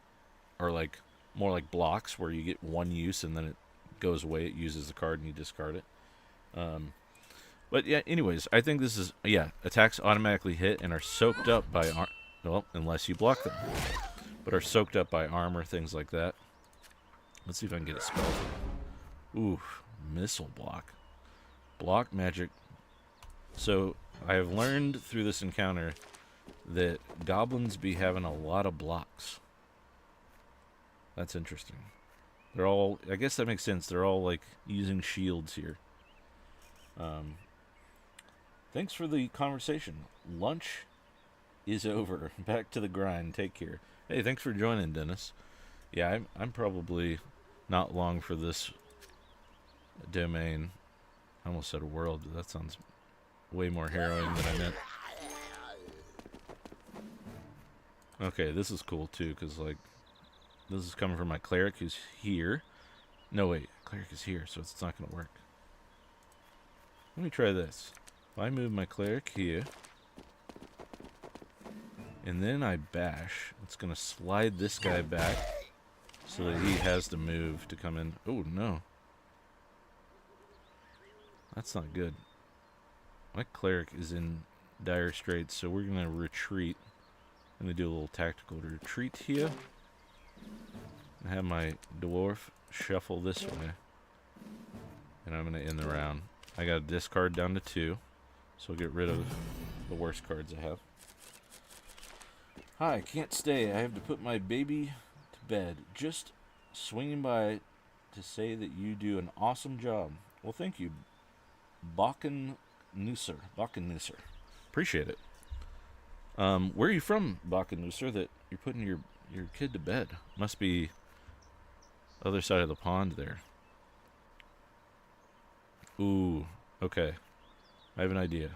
are like more like blocks, where you get 1 use, and then it goes away. It uses the card, and you discard it. But yeah, anyways, I think this is, yeah, attacks automatically hit and are soaked up by, well, unless you block them, but are soaked up by armor, things like that. Let's see if I can get a spell. Ooh, missile block. Block magic. So, I have learned through this encounter that goblins be having a lot of blocks. That's interesting. They're all, I guess that makes sense. They're all, like, using shields here. Thanks for the conversation. Lunch is over. Back to the grind. Take care. Hey, thanks for joining, Dennis. Yeah, I'm probably not long for this domain. I almost said a world, but that sounds way more harrowing than I meant. Okay, this is cool too, because like this is coming from my cleric who's here. No, wait, cleric is here, so it's not going to work. Let me try this. If I move my cleric here, and then I bash, it's going to slide this guy back so that he has to move to come in. Oh, no. That's not good. My cleric is in dire straits, so we're going to retreat. I'm going to do a little tactical retreat here. I have my dwarf shuffle this way. And I'm going to end the round. I got a discard down to 2, so I'll get rid of the worst cards I have. Hi, can't stay. I have to put my baby to bed. Just swinging by to say that you do an awesome job. Well, thank you, Bakkenusser. Appreciate it. Where are you from, Bakkenusser, that you're putting your kid to bed? Must be other side of the pond there. Ooh, okay. I have an idea.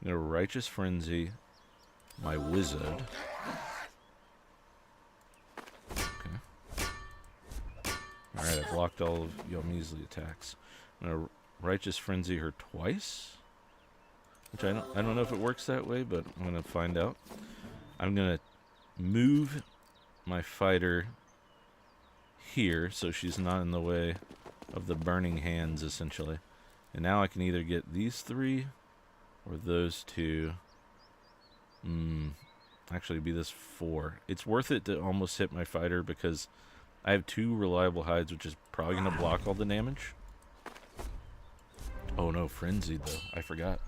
I'm going to Righteous Frenzy my wizard. Okay. Alright, I blocked all of your measly attacks. I'm going to Righteous Frenzy her twice. Which I don't know if it works that way, but I'm going to find out. I'm going to move my fighter here so she's not in the way of the burning hands, essentially. And now I can either get these 3 or those 2. Actually, it'd be this 4. It's worth it to almost hit my fighter because I have 2 reliable hides, which is probably going to block all the damage. Oh no, Frenzied though. I forgot.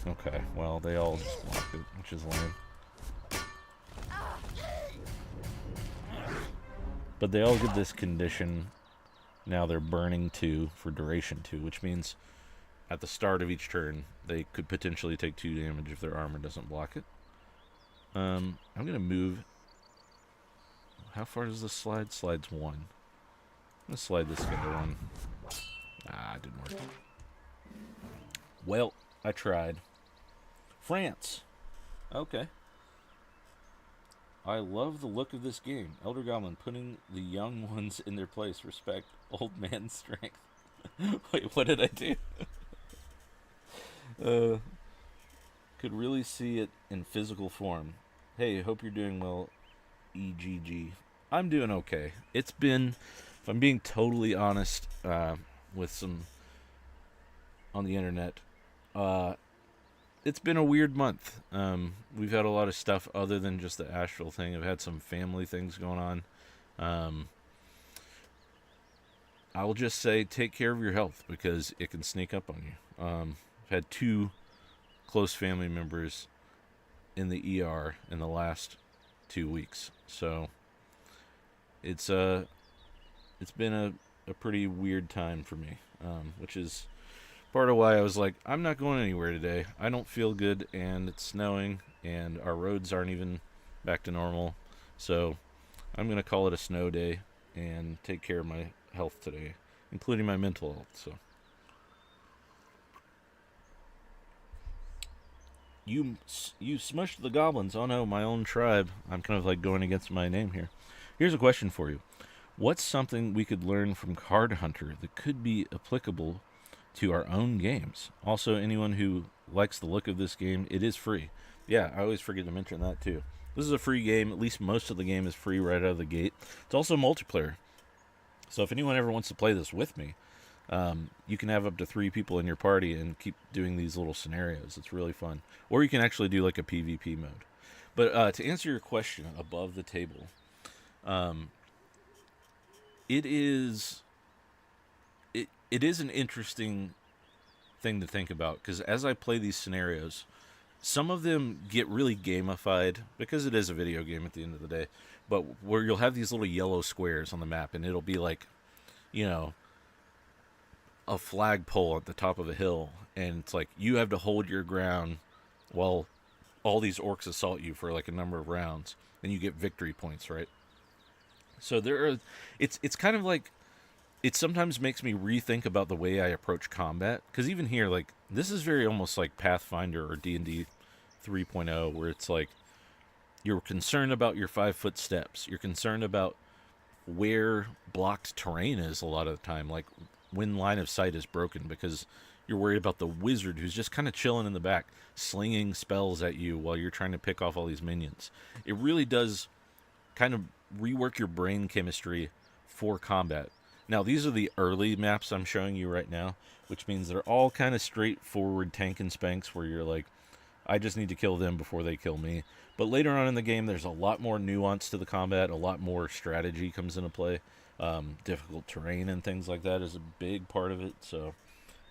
Okay, well, they all just blocked it, which is lame. But they all get this condition. Now they're burning 2 for duration 2, which means at the start of each turn, they could potentially take 2 damage if their armor doesn't block it. I'm going to move. How far does this slide? Slides 1. I'm going to slide this guy 1. Ah, it didn't work. Well, I tried. France. Okay. I love the look of this game. Elder Goblin putting the young ones in their place. Respect old man strength. Wait, what did I do? Could really see it in physical form. Hey, hope you're doing well, EGG. I'm doing okay. It's been, if I'm being totally honest, with some on the internet, it's been a weird month. We've had a lot of stuff other than just the Asheville thing. I've had some family things going on. I will just say take care of your health because it can sneak up on you. I've had 2 close family members in the ER in the last 2 weeks. So it's been a pretty weird time for me, which is part of why I was like, I'm not going anywhere today. I don't feel good, and it's snowing, and our roads aren't even back to normal. So I'm going to call it a snow day and take care of my health today, including my mental health. So you smushed the goblins. Oh no, my own tribe. I'm kind of like going against my name here. Here's a question for you. What's something we could learn from Cardhunter that could be applicable to our own games? Also, anyone who likes the look of this game, it is free. Yeah, I always forget to mention that too. This is a free game. At least most of the game is free right out of the gate. It's also multiplayer. So if anyone ever wants to play this with me, you can have up to 3 people in your party and keep doing these little scenarios. It's really fun. Or you can actually do like a PvP mode. But to answer your question above the table, it is an interesting thing to think about, because as I play these scenarios, some of them get really gamified because it is a video game at the end of the day, but where you'll have these little yellow squares on the map and it'll be like, you know, a flagpole at the top of a hill, and it's like you have to hold your ground while all these orcs assault you for like a number of rounds, and you get victory points, right? So it's kind of like, it sometimes makes me rethink about the way I approach combat, because even here, like, this is very almost like Pathfinder or D&D 3.0, where it's like you're concerned about your 5-foot steps, you're concerned about where blocked terrain is a lot of the time, like when line of sight is broken, because you're worried about the wizard who's just kind of chilling in the back, slinging spells at you while you're trying to pick off all these minions. It really does kind of rework your brain chemistry for combat. Now, these are the early maps I'm showing you right now, which means they're all kind of straightforward tank and spanks where you're like, I just need to kill them before they kill me. But later on in the game, there's a lot more nuance to the combat, a lot more strategy comes into play. Difficult terrain and things like that is a big part of it, so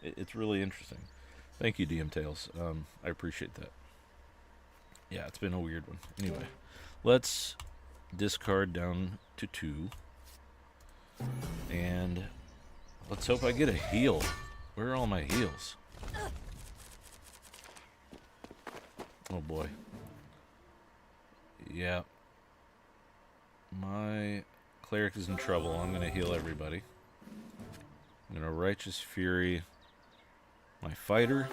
it's really interesting. Thank you, DM Tales. I appreciate that. Yeah, it's been a weird one. Anyway, let's discard down to 2. And let's hope I get a heal. Where are all my heals? Oh boy. Yeah. My cleric is in trouble. I'm going to heal everybody. I'm going to Righteous Fury my fighter.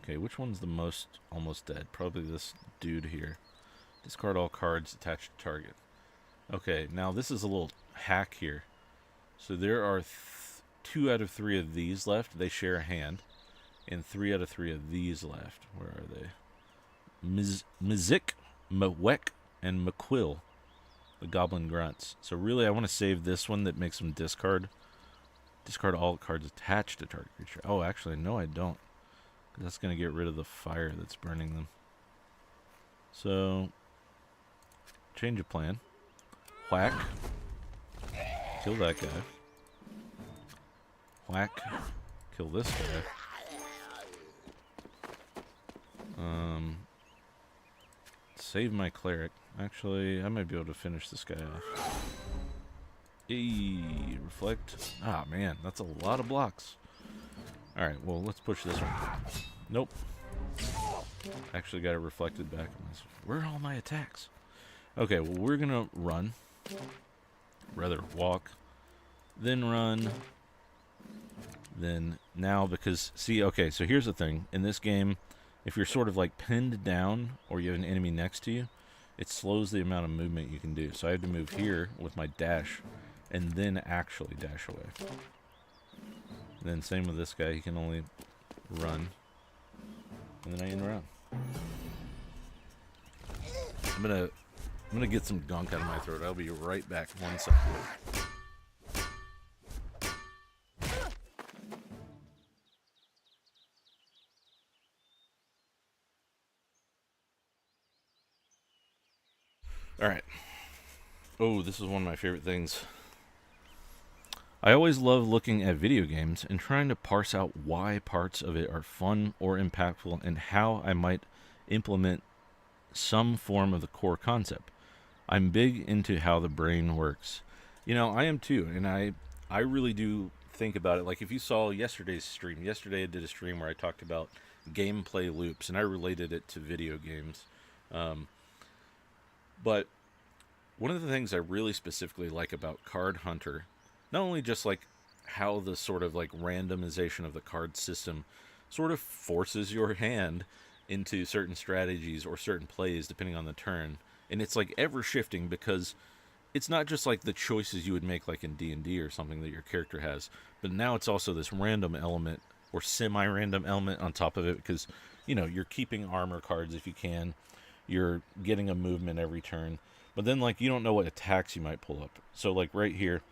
Okay, which one's the most almost dead? Probably this dude here. Discard all cards attached to target. Okay, now this is a little hack here. So there are 2 out of 3 of these left. They share a hand. And 3 out of 3 of these left. Where are they? Mizik, Mwek, and McQuill. The Goblin Grunts. So really I want to save this one that makes them discard. Discard all cards attached to target creature. Oh, actually, no I don't. That's going to get rid of the fire that's burning them. So, change of plan. Whack. Kill that guy. Whack. Kill this guy. Save my cleric. Actually, I might be able to finish this guy off. Eee, reflect. Ah, man, that's a lot of blocks. Alright, well, let's push this one. Nope. Actually got it reflected back on this. Where are all my attacks? Okay, well, we're gonna run. Rather, walk. Then run. Then, now, because, see, okay, so here's the thing. In this game, if you're sort of like pinned down, or you have an enemy next to you, it slows the amount of movement you can do. So I have to move here with my dash, and then actually dash away. And then same with this guy, he can only run. And then I end around. I'm gonna get some gunk out of my throat. I'll be right back. 1 second. Alright. Oh, this is one of my favorite things. I always love looking at video games and trying to parse out why parts of it are fun or impactful and how I might implement some form of the core concept. I'm big into how the brain works. You know, I am too, and I really do think about it. Like, if you saw yesterday's stream, yesterday I did a stream where I talked about gameplay loops, and I related it to video games. But one of the things I really specifically like about Cardhunter, not only just like how the sort of like randomization of the card system sort of forces your hand into certain strategies or certain plays depending on the turn, and it's like ever shifting, because it's not just like the choices you would make like in D&D or something that your character has, but now it's also this random element or semi-random element on top of it, because, you know, you're keeping armor cards if you can, you're getting a movement every turn, but then like you don't know what attacks you might pull up. So like right here,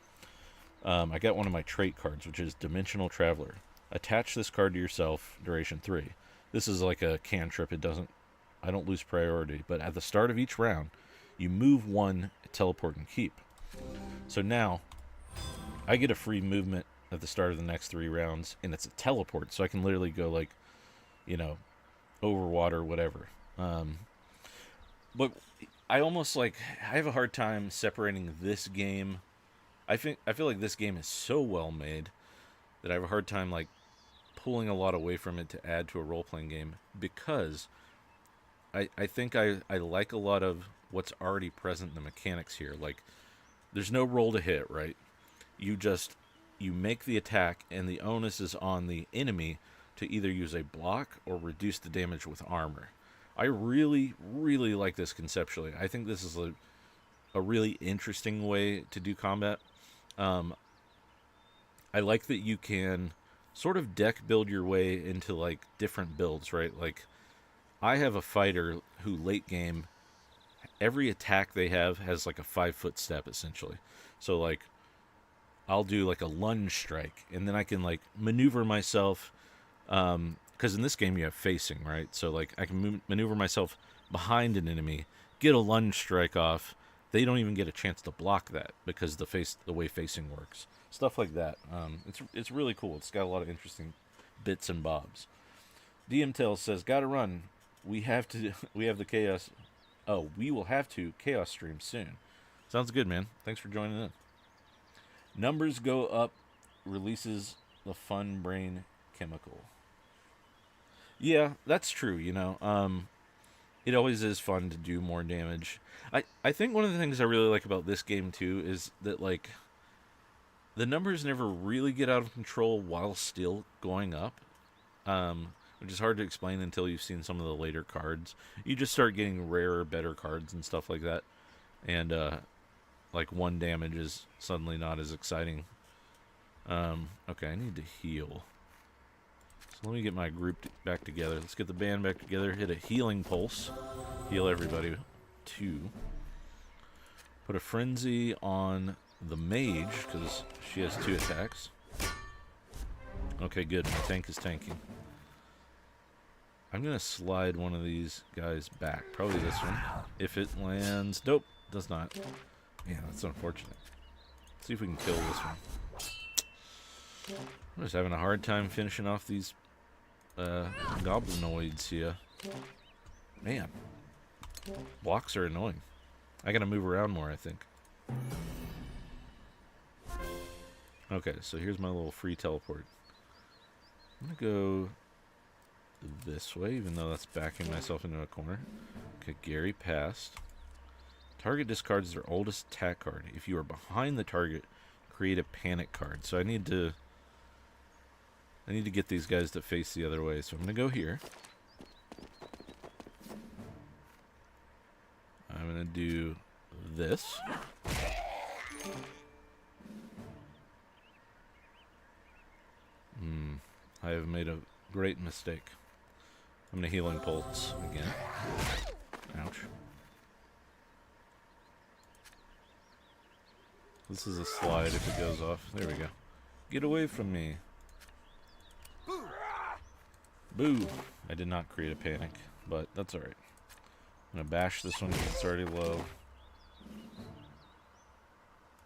I got one of my trait cards, which is Dimensional Traveler. Attach this card to yourself, duration 3. This is like a cantrip. I don't lose priority, but at the start of each round, you move 1, teleport, and keep. So now, I get a free movement at the start of the next 3 rounds, and it's a teleport, so I can literally go like, you know, over water, whatever. But I almost like, I have a hard time separating this game. I feel like this game is so well made that I have a hard time like pulling a lot away from it to add to a role-playing game, because I think I like a lot of what's already present in the mechanics here. Like, there's no roll to hit, right? You make the attack, and the onus is on the enemy to either use a block or reduce the damage with armor. I really, really like this conceptually. I think this is a really interesting way to do combat. I like that you can sort of deck build your way into, like, different builds, right? Like, I have a fighter who late game, every attack they have has like a 5-foot step, essentially. So, like, I'll do like a lunge strike, and then I can like maneuver myself, because in this game you have facing, right? So, like, I can maneuver myself behind an enemy, get a lunge strike off. They don't even get a chance to block that because the way facing works. Stuff like that. It's really cool. It's got a lot of interesting bits and bobs. DM Tales says, "Gotta run. We have the chaos. Oh, we will have to chaos stream soon." Sounds good, man. Thanks for joining in. Numbers go up, releases the fun brain chemical. Yeah, that's true. It always is fun to do more damage. I think one of the things I really like about this game too is that, like, the numbers never really get out of control while still going up, which is hard to explain until you've seen some of the later cards. You just start getting rarer, better cards and stuff like that, and like 1 damage is suddenly not as exciting. Okay, I need to heal. So let me get my group back together. Let's get the band back together. Hit a healing pulse. Heal everybody. 2. Put a frenzy on the mage, because she has 2 attacks. Okay, good. My tank is tanking. I'm going to slide one of these guys back. Probably this one. If it lands... Nope, does not. Yeah, that's unfortunate. Let's see if we can kill this one. I'm just having a hard time finishing off these goblinoids here. Man. Blocks are annoying. I gotta move around more, I think. Okay, so here's my little free teleport. I'm gonna go this way, even though that's backing myself into a corner. Okay, Gary passed. Target discards their oldest attack card. If you are behind the target, create a panic card. So I need to get these guys to face the other way. So I'm gonna go here. I'm gonna do this. I have made a great mistake. I'm gonna healing pulse again. Ouch. This is a slide if it goes off. There we go. Get away from me. Boo! I did not create a panic, but that's alright. I'm gonna bash this one because it's already low.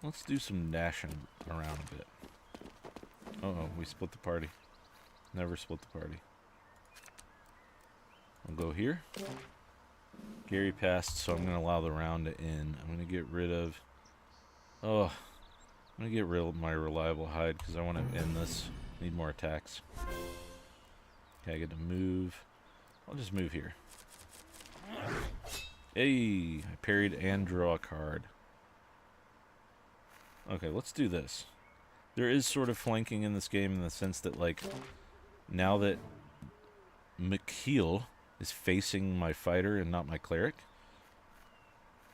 Let's do some dashing around a bit. Uh-oh, we split the party. Never split the party. I'll go here. Gary passed, so I'm going to allow the round to end. I'm going to get rid of... Oh, I'm going to get rid of my reliable hide because I want to end this. Need more attacks. Okay, I get to move. I'll just move here. Hey, I parried and draw a card. Okay, let's do this. There is sort of flanking in this game in the sense that, like, now that McKeel is facing my fighter and not my cleric.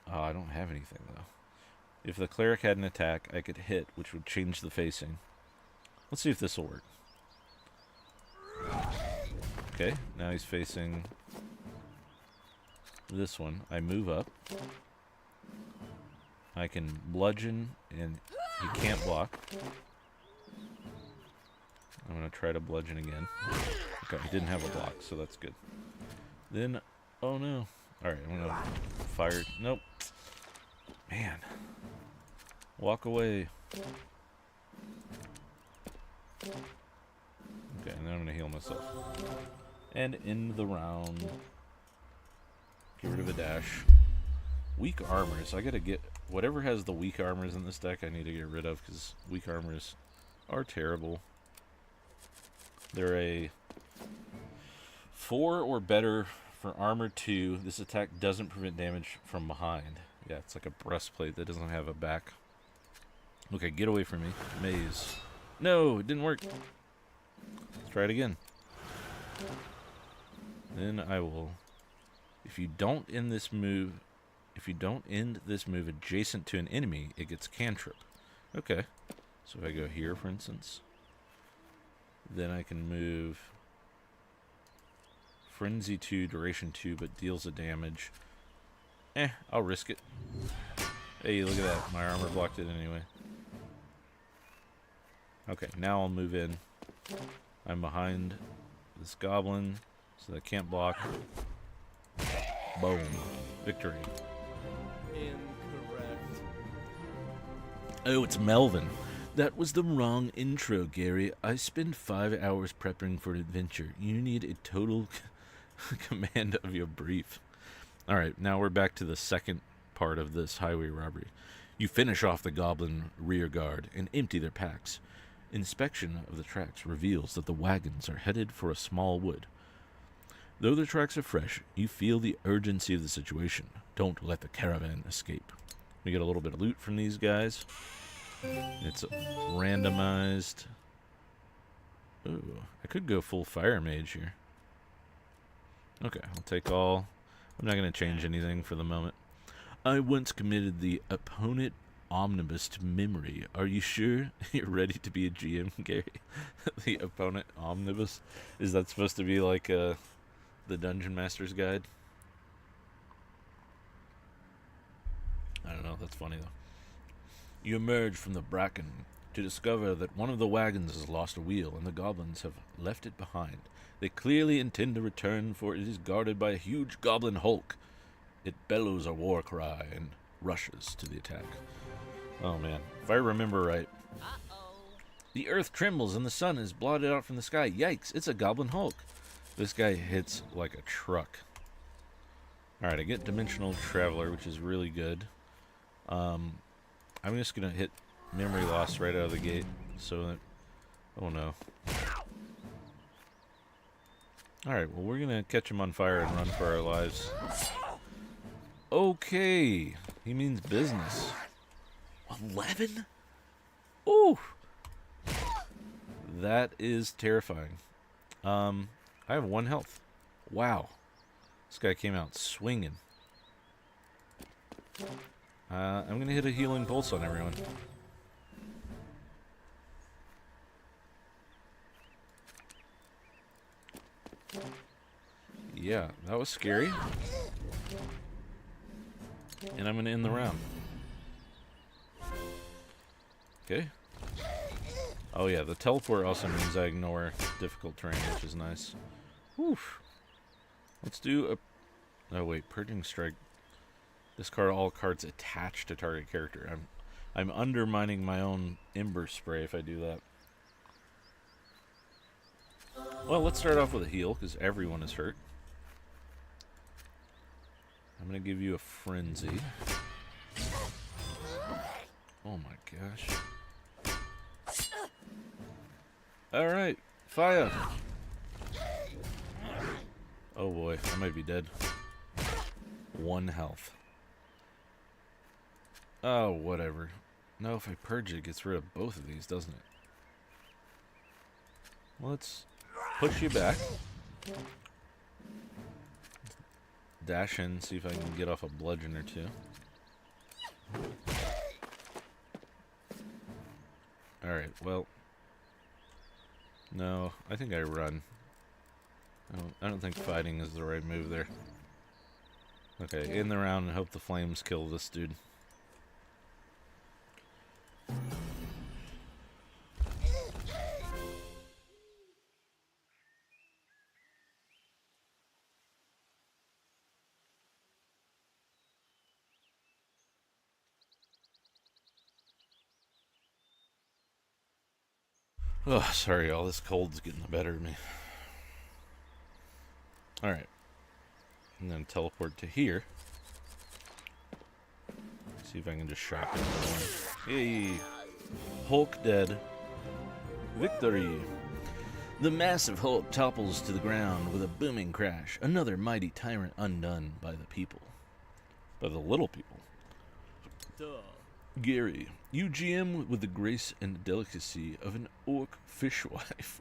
Oh, I don't have anything, though. If the cleric had an attack, I could hit, which would change the facing. Let's see if this will work. Okay, now he's facing this one. I move up. I can bludgeon, and he can't block. I'm going to try to bludgeon again. Okay, he didn't have a block, so that's good. Then, oh no. Alright, I'm going to fire. Nope. Man. Walk away. Okay, and then I'm going to heal myself. And end the round. Get rid of a dash. Weak armors. I got to get... Whatever has the weak armors in this deck, I need to get rid of, because weak armors are terrible. They're a 4 or better for armor 2. This attack doesn't prevent damage from behind. Yeah, it's like a breastplate that doesn't have a back. Okay, get away from me. Maze. No, it didn't work. Let's try it again. Then I will... If you don't end this move adjacent to an enemy, it gets cantrip. Okay. So if I go here, for instance, then I can move Frenzy 2, Duration 2, but deals a damage. I'll risk it. Hey, look at that. My armor blocked it anyway. Okay, now I'll move in. I'm behind this goblin, so I can't block. Boom. Victory. Incorrect. Oh, it's Melvin. That was the wrong intro, Gary. I spend 5 hours prepping for an adventure. You need a total command of your brief. Alright, now we're back to the second part of this highway robbery. You finish off the goblin rear guard and empty their packs. Inspection of the tracks reveals that the wagons are headed for a small wood. Though the tracks are fresh, you feel the urgency of the situation. Don't let the caravan escape. We get a little bit of loot from these guys. It's randomized. Ooh, I could go full fire mage here. Okay, I'll take all. I'm not going to change anything for the moment. I once committed the opponent omnibus to memory. Are you sure you're ready to be a GM, Gary? The opponent omnibus? Is that supposed to be like the Dungeon Master's Guide? I don't know, that's funny though. You emerge from the bracken to discover that one of the wagons has lost a wheel and the goblins have left it behind. They clearly intend to return, for it is guarded by a huge goblin hulk. It bellows a war cry and rushes to the attack. Oh man, if I remember right. The earth trembles and the sun is blotted out from the sky. Yikes, it's a goblin hulk. This guy hits like a truck. Alright, I get Dimensional Traveler, which is really good. I'm just going to hit Memory Loss right out of the gate. So that... Oh no. Alright, well we're going to catch him on fire and run for our lives. Okay. He means business. 11? Ooh! That is terrifying. I have 1 health. Wow. This guy came out swinging. I'm going to hit a healing pulse on everyone. Yeah, that was scary. And I'm going to end the round. Okay. Oh yeah, the teleport also means I ignore difficult terrain, which is nice. Woof. Let's do a... Oh wait, Purging Strike. Discard all cards attached to target character. I'm undermining my own Ember Spray if I do that. Well, let's start off with a heal, because everyone is hurt. I'm going to give you a Frenzy. Oh my gosh. Alright, fire! Oh boy, I might be dead. 1 health. Oh, whatever. No, if I purge it, it gets rid of both of these, doesn't it? Let's push you back. Dash in, see if I can get off a bludgeon or 2. Alright, well... No, I think I run. I don't think fighting is the right move there. Okay, end the round and hope the flames kill this dude. Oh, sorry y'all, this cold's getting the better of me. Alright. And then teleport to here. See if I can just shock him. Yay! Hulk dead. Victory! The massive hulk topples to the ground with a booming crash, another mighty tyrant undone by the people. By the little people. Duh. Gary, you GM with the grace and delicacy of an orc fishwife.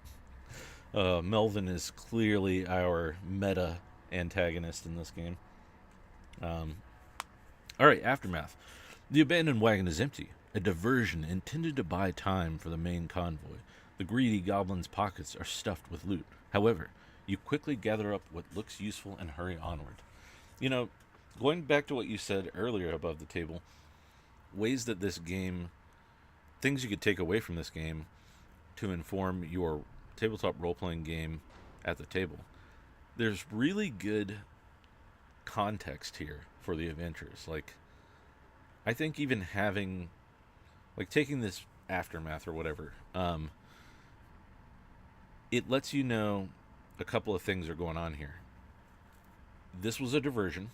Melvin is clearly our meta antagonist in this game. Alright, Aftermath. The abandoned wagon is empty, a diversion intended to buy time for the main convoy. The greedy goblin's pockets are stuffed with loot. However, you quickly gather up what looks useful and hurry onward. You know, going back to what you said earlier above the table, ways that this game, things you could take away from this game to inform your tabletop role-playing game at the table. There's really good context here for the adventures. Like, I think even having, like, taking this Aftermath or whatever, it lets you know a couple of things are going on here. This was a diversion.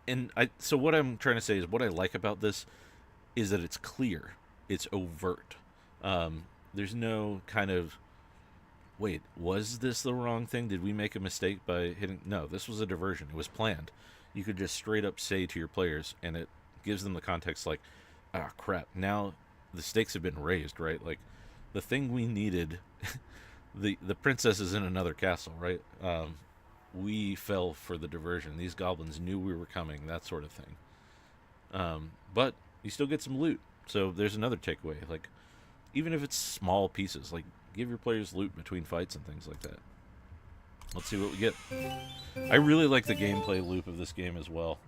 And so what I'm trying to say is what I like about this is that it's clear. It's overt. There's no kind of, wait, was this the wrong thing? Did we make a mistake by hitting? No, this was a diversion. It was planned. You could just straight up say to your players, and it gives them the context like, ah, crap, now the stakes have been raised, right? Like, the thing we needed, the princess is in another castle, right? We fell for the diversion. These goblins knew we were coming, that sort of thing. But you still get some loot. So there's another takeaway. Like, even if it's small pieces, like, give your players loot between fights and things like that. Let's see what we get. I really like the gameplay loop of this game as well.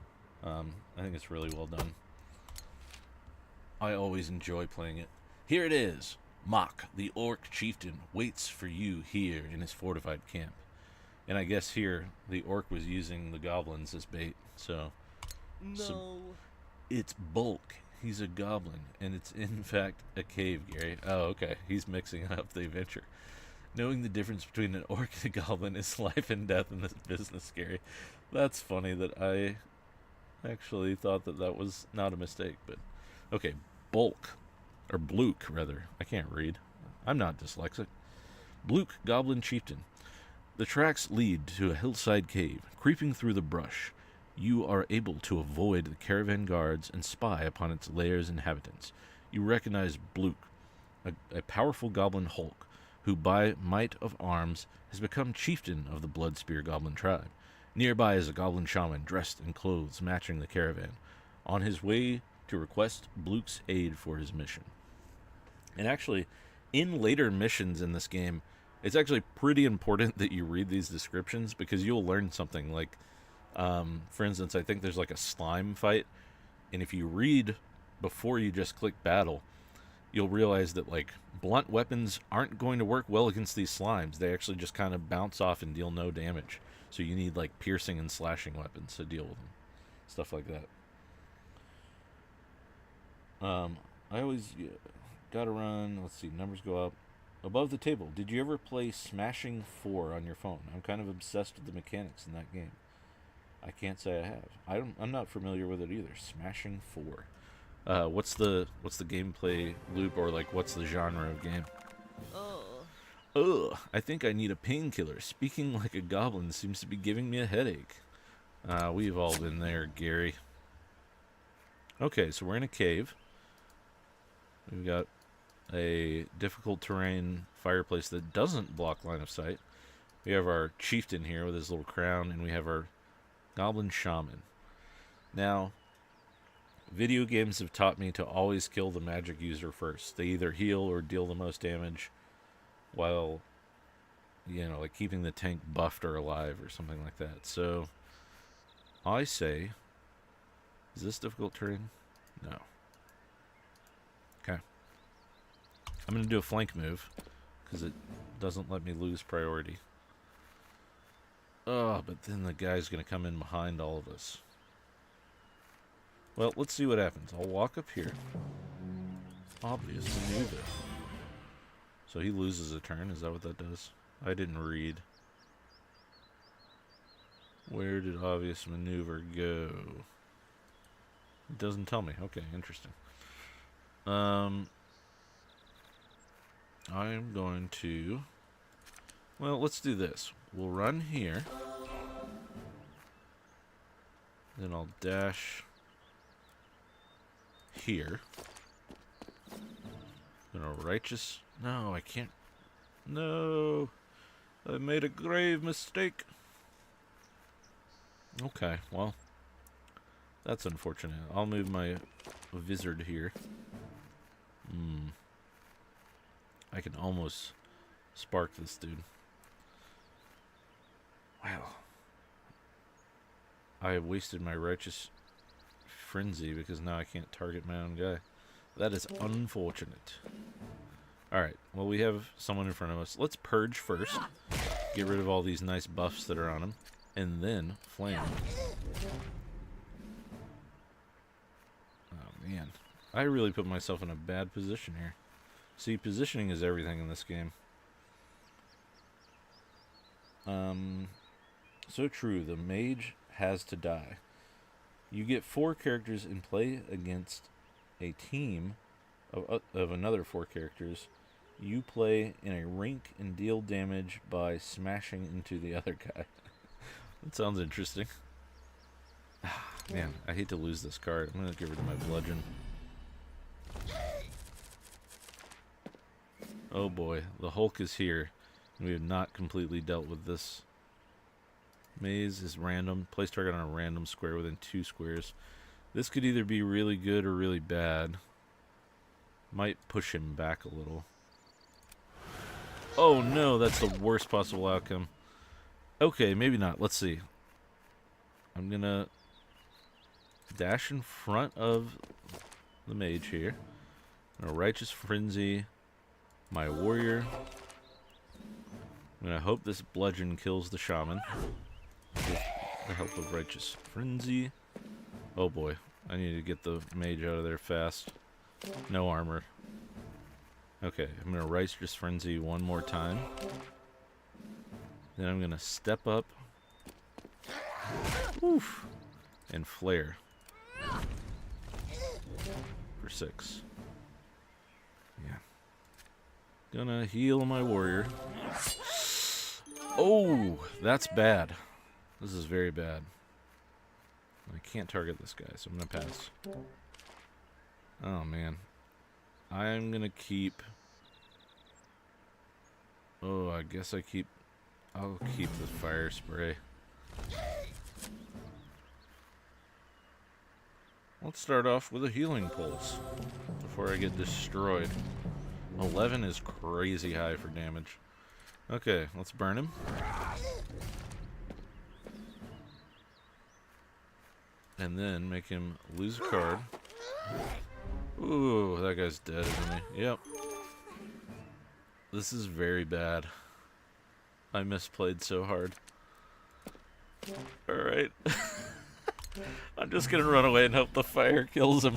I think it's really well done. I always enjoy playing it. Here it is. Mock, the orc chieftain, waits for you here in his fortified camp. And I guess here, the orc was using the goblins as bait, so... No. It's Bulk. He's a goblin, and it's in fact a cave, Gary. Oh, okay. He's mixing up the adventure. Knowing the difference between an orc and a goblin is life and death in this business, Gary. That's funny that I actually thought that that was not a mistake, but... Okay, Bulk. Or Bluke, rather. I can't read. I'm not dyslexic. Bluke, goblin chieftain. The tracks lead to a hillside cave. Creeping through the brush, you are able to avoid the caravan guards and spy upon its lair's inhabitants. You recognize Bluke, a powerful goblin hulk, who by might of arms has become chieftain of the Bloodspear goblin tribe. Nearby is a goblin shaman dressed in clothes matching the caravan, on his way to request Bluke's aid for his mission. And actually, in later missions in this game, it's actually pretty important that you read these descriptions because you'll learn something. Like, for instance, I think there's like a slime fight, and if you read before you just click battle, you'll realize that, like, blunt weapons aren't going to work well against these slimes. They actually just kind of bounce off and deal no damage. So you need, like, piercing and slashing weapons to deal with them. Stuff like that. I always gotta run. Let's see, numbers go up. Above the table, did you ever play Smashing 4 on your phone? I'm kind of obsessed with the mechanics in that game. I can't say I have. I'm not familiar with it either. Smashing 4. What's the gameplay loop, or like what's the genre of game? Ugh, I think I need a painkiller. Speaking like a goblin seems to be giving me a headache. We've all been there, Gary. Okay, so we're in a cave. We've got a difficult terrain fireplace that doesn't block line of sight. We have our chieftain here with his little crown, and we have our goblin shaman. Now, video games have taught me to always kill the magic user first. They either heal or deal the most damage while, you know, like keeping the tank buffed or alive or something like that. So, I say, is this difficult terrain? No. Okay. I'm going to do a flank move because it doesn't let me lose priority. Oh, but then the guy's going to come in behind all of us. Well, let's see what happens. I'll walk up here. Obvious maneuver. So he loses a turn. Is that what that does? I didn't read. Where did obvious maneuver go? It doesn't tell me. Okay, interesting. I'm going to Well, let's do this. We'll run here. Then I'll dash here. Then a righteous... No, I can't... No! I made a grave mistake. Okay, well... That's unfortunate. I'll move my wizard here. I can almost spark this dude. Wow. I have wasted my righteous frenzy because now I can't target my own guy. That is unfortunate. Alright, well we have someone in front of us. Let's purge first. Get rid of all these nice buffs that are on him. And then flame. Oh man. I really put myself in a bad position here. See, positioning is everything in this game. So true, the mage has to die. You get 4 characters in play against a team of another 4 characters. You play in a rink and deal damage by smashing into the other guy. That sounds interesting. Man, I hate to lose this card. I'm going to get rid of my bludgeon. Oh boy, the Hulk is here. We have not completely dealt with this. Maze is random. Place target on a random square within 2 squares. This could either be really good or really bad. Might push him back a little. Oh no, that's the worst possible outcome. Okay, maybe not. Let's see. I'm gonna dash in front of the mage here. A righteous frenzy my warrior. I'm gonna hope this bludgeon kills the shaman with the help of righteous frenzy. Oh boy, I need to get the mage out of there fast. No armor. Okay, I'm gonna righteous frenzy one more time. Then I'm gonna step up. Oof, and flare for 6. Yeah. Gonna heal my warrior. Oh, that's bad. This is very bad. I can't target this guy, so I'm gonna pass. Oh man. I'm gonna keep... Oh, I guess I'll keep the fire spray. Let's start off with a healing pulse before I get destroyed. 11 is crazy high for damage. Okay, let's burn him. And then make him lose a card. Ooh, that guy's dead, isn't he? Yep. This is very bad. I misplayed so hard. Alright. I'm just gonna run away and hope the fire kills him.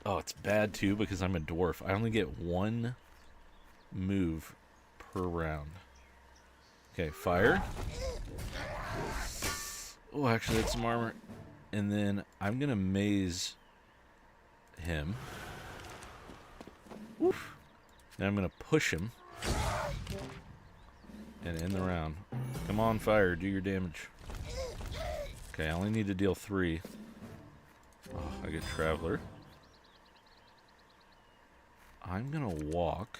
Oh, it's bad too because I'm a dwarf. I only get 1 move per round. Okay, fire. Oh, actually, it's some armor. And then I'm gonna maze him. Oof. Then I'm gonna push him. And end the round. Come on, fire, do your damage. Okay, I only need to deal 3. Oh, I get Traveler. I'm gonna walk.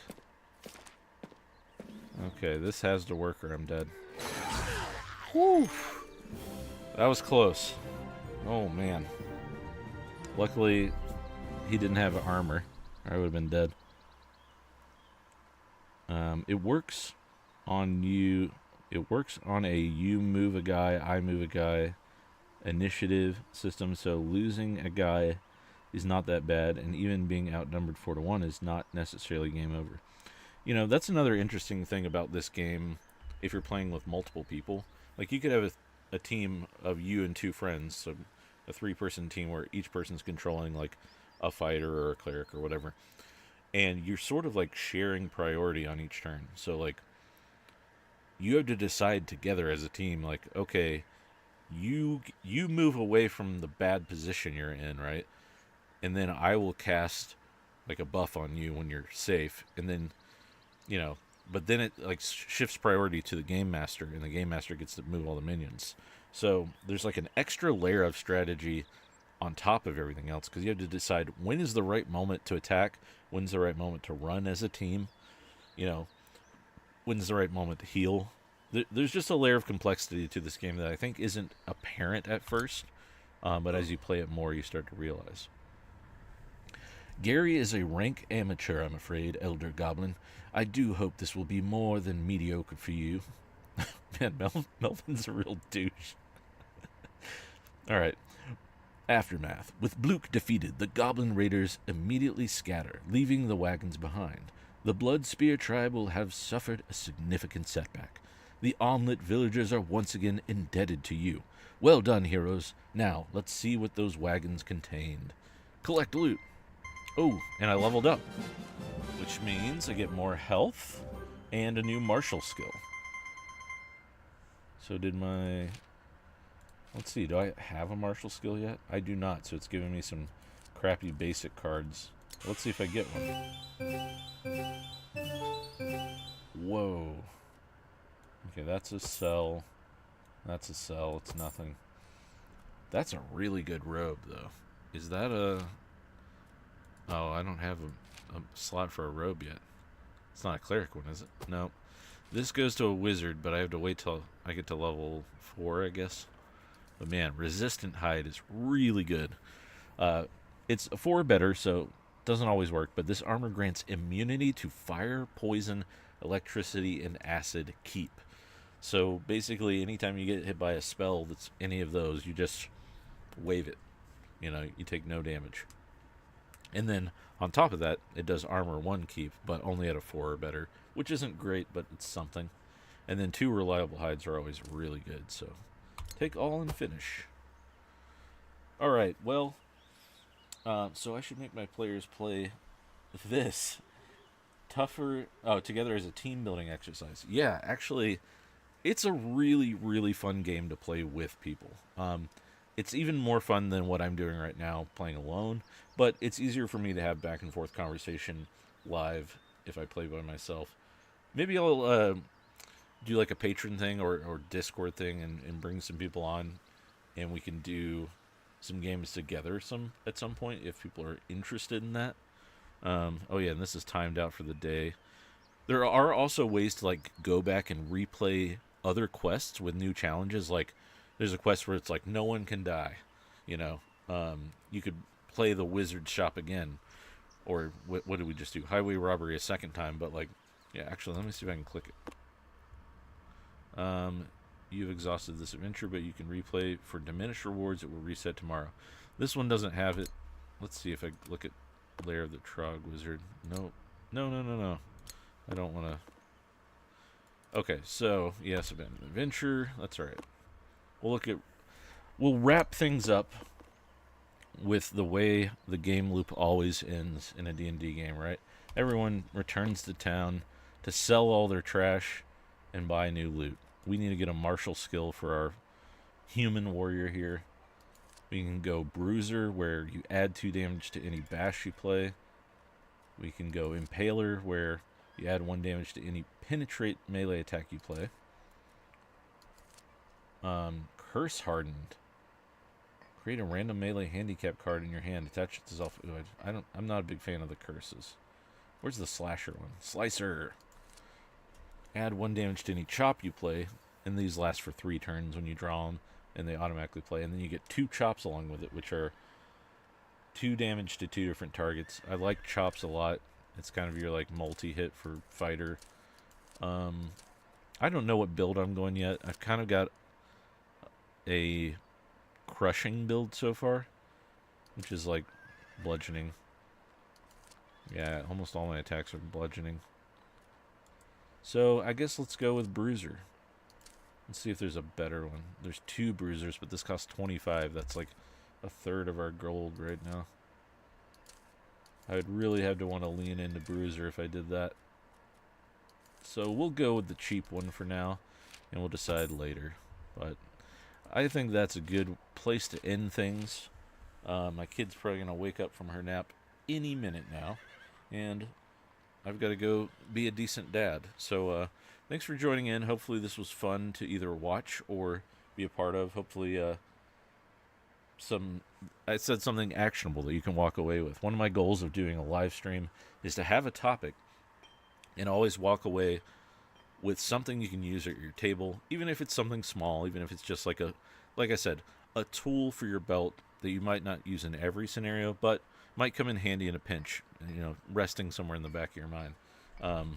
Okay, this has to work or I'm dead. Woo! That was close. Oh, man. Luckily, he didn't have armor, or I would have been dead. It works on you. It works on a you move a guy, I move a guy initiative system, so losing a guy is not that bad, and even being outnumbered 4-1 is not necessarily game over. You know, that's another interesting thing about this game if you're playing with multiple people. Like, you could have a team of you and 2 friends, so a 3-person team where each person's controlling, like, a fighter or a cleric or whatever. And you're sort of, like, sharing priority on each turn. So, like, you have to decide together as a team, like, okay, you move away from the bad position you're in, right? And then I will cast, like, a buff on you when you're safe. And then, you know, but then it like shifts priority to the game master, and the game master gets to move all the minions. So there's like an extra layer of strategy on top of everything else, because you have to decide when is the right moment to attack, when's the right moment to run as a team, you know, when's the right moment to heal. There's just a layer of complexity to this game that I think isn't apparent at first, but as you play it more, you start to realize. Gary is a rank amateur, I'm afraid, Elder Goblin. I do hope this will be more than mediocre for you. Man, Melvin's a real douche. Alright. Aftermath. With Bluke defeated, the Goblin Raiders immediately scatter, leaving the wagons behind. The Bloodspear tribe will have suffered a significant setback. The Omelet villagers are once again indebted to you. Well done, heroes. Now, let's see what those wagons contained. Collect loot. Oh, and I leveled up, which means I get more health and a new martial skill. So did my... Let's see, do I have a martial skill yet? I do not, so it's giving me some crappy basic cards. Let's see if I get one. Whoa. Okay, that's a sell. That's a sell. It's nothing. That's a really good robe, though. Is that a... Oh, I don't have a slot for a robe yet. It's not a cleric one, is it? No. This goes to a wizard, but I have to wait till I get to level 4, I guess. But man, resistant hide is really good. It's a 4 or better, so it doesn't always work, but this armor grants immunity to fire, poison, electricity, and acid keep. So basically, anytime you get hit by a spell that's any of those, you just wave it. You know, you take no damage. And then, on top of that, it does armor 1 keep, but only at a 4 or better, which isn't great, but it's something. And then 2 reliable hides are always really good, so take all and finish. Alright, well, so I should make my players play this. Together as a team building exercise. Yeah, actually, it's a really, really fun game to play with people. It's even more fun than what I'm doing right now, playing alone, but it's easier for me to have back and forth conversation live if I play by myself. Maybe I'll do like a patron thing or Discord thing and bring some people on, and we can do some games together at some point if people are interested in that. Oh yeah, and this is timed out for the day. There are also ways to like go back and replay other quests with new challenges. Like there's a quest where it's like no one can die, you know. You could play the wizard shop again, or what did we just do? Highway robbery a second time, but like, yeah. Actually, let me see if I can click it. You've exhausted this adventure, but you can replay for diminished rewards. It will reset tomorrow. This one doesn't have it. Let's see if I look at Lair of the Trog Wizard. No. I don't want to. Okay, so yes, abandoned adventure. That's all right. We'll wrap things up with the way the game loop always ends in a D&D game, right? Everyone returns to town to sell all their trash and buy new loot. We need to get a martial skill for our human warrior here. We can go Bruiser, where you add 2 damage to any bash you play. We can go Impaler, where you add 1 damage to any penetrate melee attack you play. Curse Hardened. Create a random melee handicap card in your hand. Attach it to self. I'm not a big fan of the curses. Where's the slasher one? Slicer. Add 1 damage to any chop you play, and these last for 3 turns when you draw them, and they automatically play. And then you get 2 chops along with it, which are 2 damage to 2 different targets. I like chops a lot. It's kind of your like multi-hit for fighter. I don't know what build I'm going yet. I've kind of got a crushing build so far, which is like bludgeoning. Yeah, almost all my attacks are bludgeoning. So I guess let's go with Bruiser. Let's see if there's a better one. There's 2 Bruisers, but this costs 25. That's like a third of our gold right now. I would really have to want to lean into Bruiser if I did that. So we'll go with the cheap one for now, and we'll decide later. But I think that's a good place to end things. My kid's probably going to wake up from her nap any minute now. And I've got to go be a decent dad. So thanks for joining in. Hopefully this was fun to either watch or be a part of. Hopefully I said something actionable that you can walk away with. One of my goals of doing a live stream is to have a topic and always walk away with something you can use at your table, even if it's something small, even if it's just like I said, a tool for your belt that you might not use in every scenario, but might come in handy in a pinch, resting somewhere in the back of your mind. I'll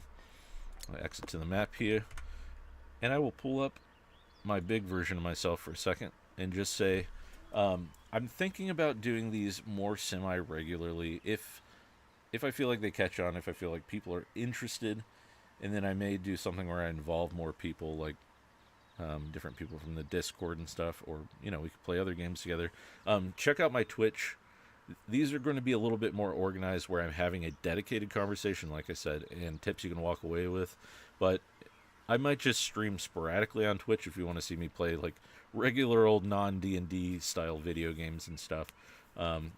exit to the map here, and I will pull up my big version of myself for a second and just say, I'm thinking about doing these more semi-regularly if I feel like they catch on, if I feel like people are interested, and then I may do something where I involve more people, like different people from the Discord and stuff, or, we could play other games together. Check out my Twitch. These are going to be a little bit more organized, where I'm having a dedicated conversation, like I said, and tips you can walk away with. But I might just stream sporadically on Twitch if you want to see me play, like, regular old non-D&D style video games and stuff.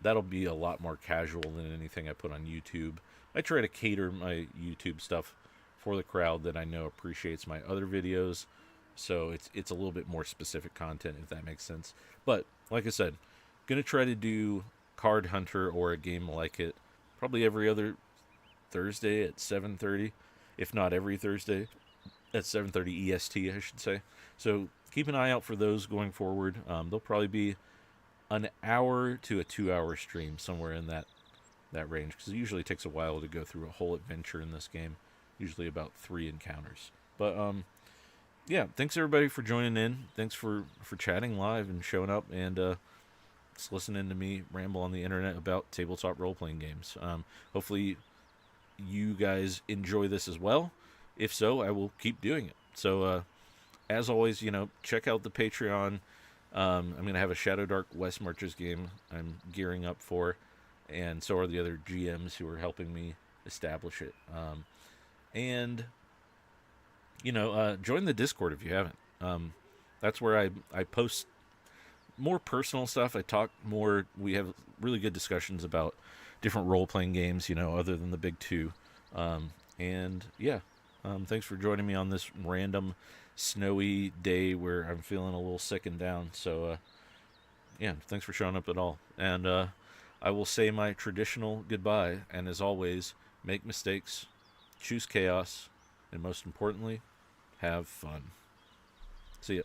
That'll be a lot more casual than anything I put on YouTube. I try to cater my YouTube stuff for the crowd that I know appreciates my other videos, so it's a little bit more specific content, if that makes sense. But like I said, gonna try to do Cardhunter or a game like it probably every other Thursday at 7:30, if not every Thursday at 7:30 EST, I should say. So keep an eye out for those going forward. They'll probably be an hour to a 2-hour stream, somewhere in that range, because it usually takes a while to go through a whole adventure in this game, usually about 3 encounters. But yeah, thanks everybody for joining in. Thanks for chatting live and showing up and just listening to me ramble on the internet about tabletop role-playing games. Hopefully you guys enjoy this as well. If so, I will keep doing it. So as always, check out the Patreon. I'm going to have a Shadow Dark West Marches game I'm gearing up for, and so are the other GMs who are helping me establish it. And join the Discord if you haven't. That's where I post more personal stuff. I talk more. We have really good discussions about different role-playing games, other than the big two. And yeah, thanks for joining me on this random snowy day where I'm feeling a little sick and down. So yeah, thanks for showing up at all. And I will say my traditional goodbye, and as always, make mistakes, choose chaos, and most importantly, have fun. See ya.